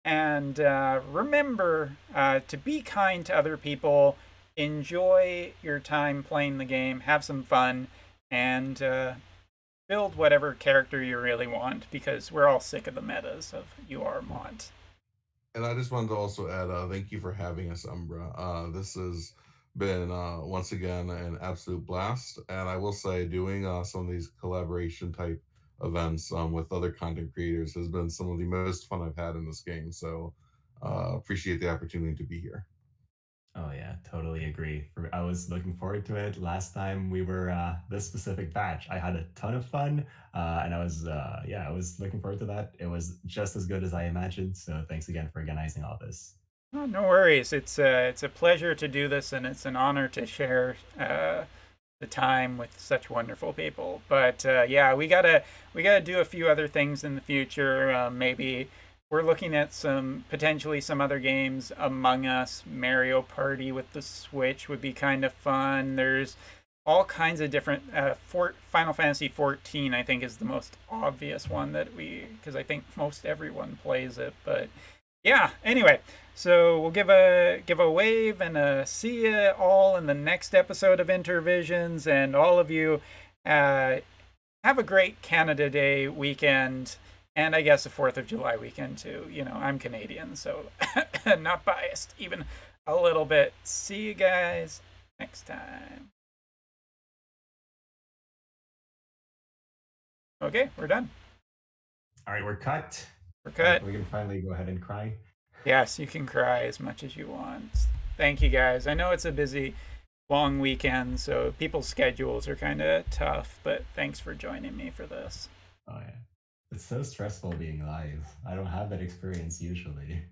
and remember to be kind to other people, enjoy your time playing the game, have some fun, and build whatever character you really want, because we're all sick of the metas of UR And I just wanted to also add, thank you for having us, Umbra. This has been once again an absolute blast, and I will say, doing some of these collaboration type events with other content creators has been some of the most fun I've had in this game. So appreciate the opportunity to be here. Oh, yeah, totally agree. I was looking forward to it. Last time we were this specific batch, I had a ton of fun, and I was looking forward to that. It was just as good as I imagined. So thanks again for organizing all this. Oh, no worries. It's a pleasure to do this, and it's an honor to share the time with such wonderful people. But yeah, we gotta do a few other things in the future. Maybe we're looking at potentially some other games. Among Us, Mario Party with the Switch would be kind of fun. There's all kinds of different. Final Fantasy 14, I think, is the most obvious one because I think most everyone plays it. But yeah, anyway, so we'll give a wave and a see you all in the next episode of InterVisions, and all of you have a great Canada Day weekend, and I guess a 4th of July weekend too. I'm Canadian, so not biased even a little bit. See you guys next time. Okay, we're done. All right, we're cut. We're cut. We can finally go ahead and cry. Yes, you can cry as much as you want. Thank you guys. I know it's a busy, long weekend, so people's schedules are kind of tough, but thanks for joining me for this. Oh, yeah. It's so stressful being live. I don't have that experience usually.